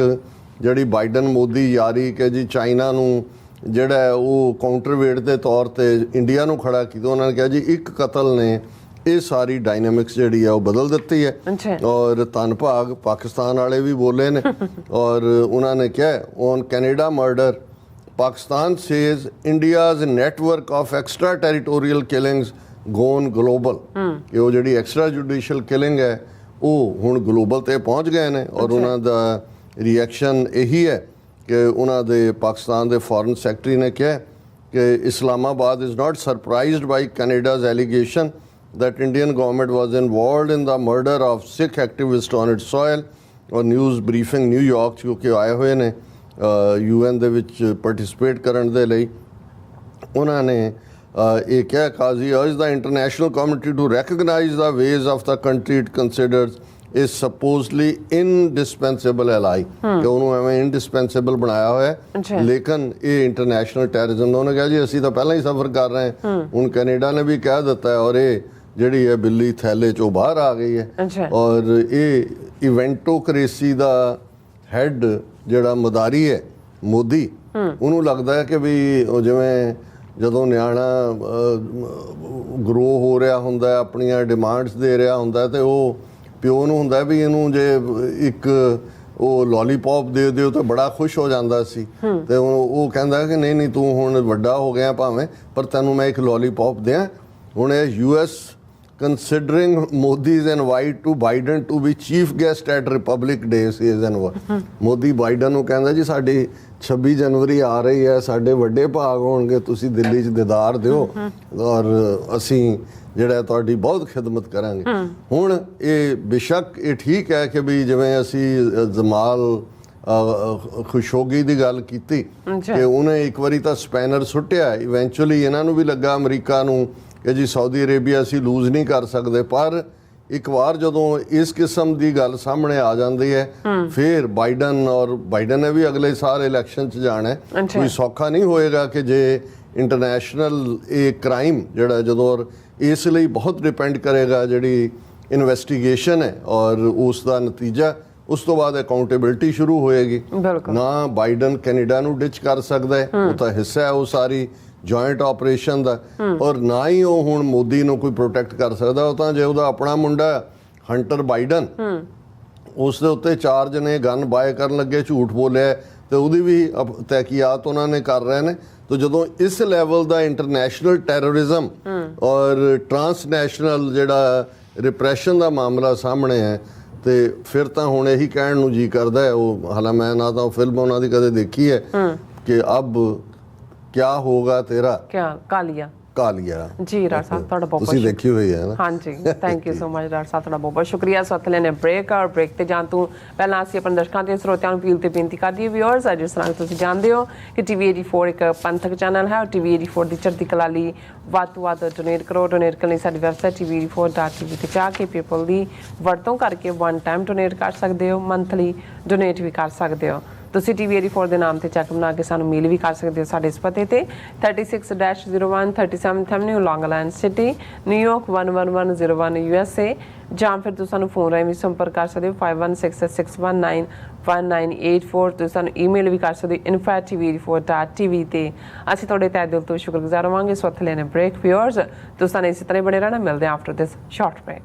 ਜਿਹੜੀ ਬਾਈਡਨ ਮੋਦੀ ਯਾਰੀ ਕਿ ਜੀ ਚਾਈਨਾ ਨੂੰ ਜਿਹੜਾ ਉਹ ਕਾਊਂਟਰਵੇਟ ਦੇ ਤੌਰ ਤੇ ਇੰਡੀਆ ਨੂੰ ਖੜਾ ਕੀਤਾ, ਉਹਨਾਂ ਨੇ ਕਿਹਾ ਜੀ ਇੱਕ ਕਤਲ ਨੇ ਇਹ ਸਾਰੀ ਡਾਇਨਾਮਿਕਸ ਜਿਹੜੀ ਆ ਉਹ ਬਦਲ ਦਿੱਤੀ ਹੈ। ਔਰ ਧੰਨ ਭਾਗ ਪਾਕਿਸਤਾਨ ਵਾਲੇ ਵੀ ਬੋਲੇ ਨੇ ਔਰ ਉਹਨਾਂ ਨੇ ਕਿਹਾ on Canada murder Pakistan says India's network of extra territorial killings gone global. ਕਿ ਉਹ ਜਿਹੜੀ ਐਕਸਟਰਾ ਜੁਡੀਸ਼ੀਅਲ ਕਿਲਿੰਗ ਹੈ ਉਹ ਹੁਣ ਗਲੋਬਲ ਤੇ ਪਹੁੰਚ ਗਏ ਨੇ ਔਰ ਉਹਨਾਂ ਦਾ ਰਿਐਕਸ਼ਨ ਇਹੀ ਹੈ ਕਿ ਉਹਨਾਂ ਦੇ ਪਾਕਿਸਤਾਨ ਦੇ ਫੋਰਨ ਸੈਕਟਰੀ ਨੇ ਕਿਹਾ ਕਿ Islamabad is not surprised by Canada's allegation that Indian government was involved in the murder of Sikh activist on its soil। और न्यूज़ ब्रीफिंग न्यूयॉर्क क्योंकि आए हुए ने UN ਦੇ ਵਿੱਚ ਪਾਰਟਿਸਿਪੇਟ ਕਰਨ ਦੇ ਲਈ ਉਹਨਾਂ ਨੇ ਇਹ ਕਿਹਾ ਕਾਜ਼ੀ urged the international community to recognize the ways of the country it considers is supposedly indispensable ally। ਕਿ ਉਹਨੂੰ ਐਵੇਂ indispensable ਬਣਾਇਆ ਹੋਇਆ ਲੇਕਿਨ ਇਹ ਇੰਟਰਨੈਸ਼ਨਲ ਟੈਰਰਿਜ਼ਮ ਦਾ ਉਹਨੇ ਕਿਹਾ ਜੀ ਅਸੀਂ ਤਾਂ ਪਹਿਲਾਂ ਹੀ ਸਫਰ ਕਰ ਰਹੇ ਹਾਂ। ਹੁਣ ਕੈਨੇਡਾ ਨੇ ਵੀ ਕਹਿ ਦਿੱਤਾ ਔਰ ਇਹ ਜਿਹੜੀ ਹੈ ਬਿੱਲੀ ਥੈਲੇ 'ਚੋਂ ਬਾਹਰ ਆ ਗਈ ਹੈ। ਔਰ ਇਹ ਇਵੈਂਟੋਕ੍ਰੇਸੀ ਦਾ ਹੈਡ ਜਿਹੜਾ ਮਦਾਰੀ ਹੈ ਮੋਦੀ, ਉਹਨੂੰ ਲੱਗਦਾ ਹੈ ਕਿ ਵੀ ਉਹ ਜਿਵੇਂ ਜਦੋਂ ਨਿਆਣਾ ਗਰੋ ਹੋ ਰਿਹਾ ਹੁੰਦਾ ਆਪਣੀਆਂ ਡਿਮਾਂਡਸ ਦੇ ਰਿਹਾ ਹੁੰਦਾ ਤੇ ਉਹ ਪਿਓ ਨੂੰ ਹੁੰਦਾ ਵੀ ਇਹਨੂੰ ਜੇ ਇੱਕ ਉਹ ਲੋਲੀਪੌਪ ਦੇ ਦਿਓ ਤਾਂ ਬੜਾ ਖੁਸ਼ ਹੋ ਜਾਂਦਾ ਸੀ। ਤੇ ਉਹ ਕਹਿੰਦਾ ਕਿ ਨਹੀਂ ਤੂੰ ਹੁਣ ਵੱਡਾ ਹੋ ਗਿਆ ਭਾਵੇਂ ਪਰ ਤੈਨੂੰ ਮੈਂ ਇੱਕ ਲੋਲੀਪੌਪ ਦਿਆਂ। ਹੁਣ ਇਹ US considering Modi's invite to Biden to be chief guest at Republic Day season 1। Modi Biden ਨੂੰ ਕਹਿੰਦਾ ਜੀ ਸਾਡੀ 26 ਜਨਵਰੀ ਆ ਰਹੀ ਹੈ, ਸਾਡੇ ਵੱਡੇ ਭਾਗ ਹੋਣਗੇ, ਤੁਸੀਂ ਦਿੱਲੀ 'ਚ ਦੀਦਾਰ ਦਿਓ ਔਰ ਅਸੀਂ ਜਿਹੜਾ ਤੁਹਾਡੀ ਬਹੁਤ ਖਿਦਮਤ ਕਰਾਂਗੇ। ਹੁਣ ਇਹ ਬੇਸ਼ੱਕ ਇਹ ਠੀਕ ਹੈ ਕਿ ਵੀ ਜਿਵੇਂ ਅਸੀਂ ਜਮਾਲ ਖੁਸ਼ੋਗੀ ਦੀ ਗੱਲ ਕੀਤੀ ਕਿ ਉਹਨੇ ਇੱਕ ਵਾਰੀ ਤਾਂ ਸਪੈਨਰ ਸੁੱਟਿਆ, ਇਵੈਂਚੁਅਲੀ ਇਹਨਾਂ ਨੂੰ ਵੀ ਲੱਗਾ ਅਮਰੀਕਾ ਨੂੰ ਕਿ ਜੀ ਸਾਊਦੀ ਅਰੇਬੀਆ ਅਸੀਂ ਲੂਜ਼ ਨਹੀਂ ਕਰ ਸਕਦੇ, ਪਰ ਇੱਕ ਵਾਰ ਜਦੋਂ ਇਸ ਕਿਸਮ ਦੀ ਗੱਲ ਸਾਹਮਣੇ ਆ ਜਾਂਦੀ ਹੈ ਫਿਰ ਬਾਈਡਨ ਨੇ ਵੀ ਅਗਲੇ ਸਾਲ ਇਲੈਕਸ਼ਨ 'ਚ ਜਾਣਾ ਹੈ। ਅੱਛਾ। ਕੋਈ ਸੌਖਾ ਨਹੀਂ ਹੋਏਗਾ ਕਿ ਜੇ ਇੰਟਰਨੈਸ਼ਨਲ ਇਹ ਕ੍ਰਾਈਮ ਜਿਹੜਾ ਜਦੋਂ ਔਰ ਇਸ ਲਈ ਬਹੁਤ ਡਿਪੈਂਡ ਕਰੇਗਾ ਜਿਹੜੀ ਇਨਵੈਸਟੀਗੇਸ਼ਨ ਹੈ ਔਰ ਉਸ ਦਾ ਨਤੀਜਾ, ਉਸ ਤੋਂ ਬਾਅਦ ਅਕਾਊਂਟੇਬਿਲਟੀ ਸ਼ੁਰੂ ਹੋਏਗੀ। ਬਿਲਕੁਲ। ਨਾ ਬਾਈਡਨ ਕੈਨੇਡਾ ਨੂੰ ਡਿਚ ਕਰ ਸਕਦਾ ਹੈ, ਉਹ ਤਾਂ ਹਿੱਸਾ ਹੈ ਉਹ ਸਾਰੀ ਜੁਆਇੰਟ ਆਪਰੇਸ਼ਨ ਦਾ, ਔਰ ਨਾ ਹੀ ਉਹ ਹੁਣ ਮੋਦੀ ਨੂੰ ਕੋਈ ਪ੍ਰੋਟੈਕਟ ਕਰ ਸਕਦਾ। ਉਹ ਤਾਂ ਜੇ ਉਹਦਾ ਆਪਣਾ ਮੁੰਡਾ ਹੰਟਰ ਬਾਈਡਨ ਉਸ ਦੇ ਉੱਤੇ ਚਾਰਜ ਨੇ ਗਨ ਬਾਏ ਕਰਨ ਲੱਗੇ ਝੂਠ ਬੋਲਿਆ ਤੇ ਉਹਦੀ ਵੀ ਤਹਿਕੀਕਾਤ ਉਹਨਾਂ ਨੇ ਕਰ ਰਹੇ ਨੇ। ਤਾਂ ਜਦੋਂ ਇਸ ਲੈਵਲ ਦਾ ਇੰਟਰਨੈਸ਼ਨਲ ਟੈਰਰਿਜ਼ਮ ਔਰ ਟਰਾਂਸਨੈਸ਼ਨਲ ਜਿਹੜਾ ਰਿਪਰੈਸ਼ਨ ਦਾ ਮਾਮਲਾ ਸਾਹਮਣੇ ਹੈ ਤੇ ਫਿਰ ਤਾਂ ਹੁਣ ਇਹੀ ਕਹਿਣ ਨੂੰ ਜੀ ਕਰਦਾ ਹੈ, ਉਹ ਹਾਲਾਂ ਮੈਂ ਨਾ ਤਾਂ ਫਿਲਮ ਉਹਨਾਂ ਦੀ ਕਦੇ ਦੇਖੀ ਹੈ ਕਿ ਅਬ ਕਿਆ ਹੋਗਾ ਤੇਰਾ ਕਾਲੀਆ ਜੀ। ਡਾਕਟਰ ਸਾਹਿਬ ਤੁਹਾਡਾ ਬਹੁਤ ਤੁਸੀਂ ਦੇਖੀ ਹੋਈ ਹੈ ਨਾ? ਹਾਂਜੀ, thank you so much doctor ਸਾਹਿਬ, ਤੁਹਾਡਾ ਬਹੁਤ ਬਹੁਤ ਸ਼ੁਕਰੀਆ। ਸੋ ਅਥਲੇ ਨੇ ਬ੍ਰੇਕ ਤੇ ਜਾਣ ਤੋਂ ਪਹਿਲਾਂ ਅਸੀਂ ਆਪਣੇ ਦਰਸ਼ਕਾਂ ਤੇ ਸਰੋਤਿਆਂ ਨੂੰ ਅਪੀਲ ਤੇ ਬੇਨਤੀ ਕਰਦੀ ਹਾਂ ਵਿਊਅਰਸ, ਜਿਸ ਤਰ੍ਹਾਂ ਤੁਸੀਂ ਜਾਣਦੇ ਹੋ ਕਿ TV84 ਇੱਕ ਪੰਥਕ ਚੈਨਲ ਹੈ ਔਰ TV84 ਦੀ ਚੜ੍ਹਦੀ ਕਲਾ ਲਈ ਵੱਧ ਤੋਂ ਵੱਧ ਡੋਨੇਟ ਕਰੋ। ਡੋਨੇਟ ਕਰਨ ਲਈ ਸਾਡੀ ਵੈਬਸਾਈਟ TV84.tv ਤੇ ਜਾ ਕੇ ਪੇਪਲ ਦੀ ਵਰਤੋਂ ਕਰਕੇ 1 ਟਾਈਮ ਡੋਨੇਟ ਕਰ ਸਕਦੇ ਹੋ, ਮੰਥਲੀ ਡੋਨੇਟ ਵੀ ਕਰ ਸਕਦੇ ਹੋ। ਤੁਸੀਂ TV84 ਦੇ ਨਾਮ ਤੇ ਚੈੱਕ ਬਣਾ ਕੇ ਸਾਨੂੰ ਮੇਲ ਵੀ ਕਰ ਸਕਦੇ ਹੋ ਸਾਡੇ ਇਸ ਪਤੇ ਤੇ 36-01 37th Avenue, Long Island City, New York 11101 USA, ਜਾਂ ਫਿਰ ਤੁਸੀਂ ਸਾਨੂੰ ਫੋਨ ਰਾਹੀਂ ਵੀ ਸੰਪਰਕ ਕਰ ਸਕਦੇ ਹੋ 5166191984। ਤੁਸੀਂ ਸਾਨੂੰ ਈਮੇਲ ਵੀ ਕਰ ਸਕਦੇ ਹੋ info@tv84.tv ਤੇ। ਅਸੀਂ ਤੁਹਾਡੇ ਤਹਿ ਦਿਲ ਤੋਂ ਸ਼ੁਕਰਗੁਜ਼ਾਰ ਹੋਵਾਂਗੇ। ਸੋ ਅਥਲੇ ਨੇ ਬ੍ਰੇਕ ਵਿਊਅਰਸ, ਤੁਸੀਂ ਸਾਨੂੰ ਇਸੇ ਤਰ੍ਹਾਂ ਬਣੇ ਰਹਿਣਾ। ਮਿਲਦੇ ਹਾਂ ਆਫਟਰ ਦਿਸ ਸ਼ਾਰਟ ਬ੍ਰੇਕ।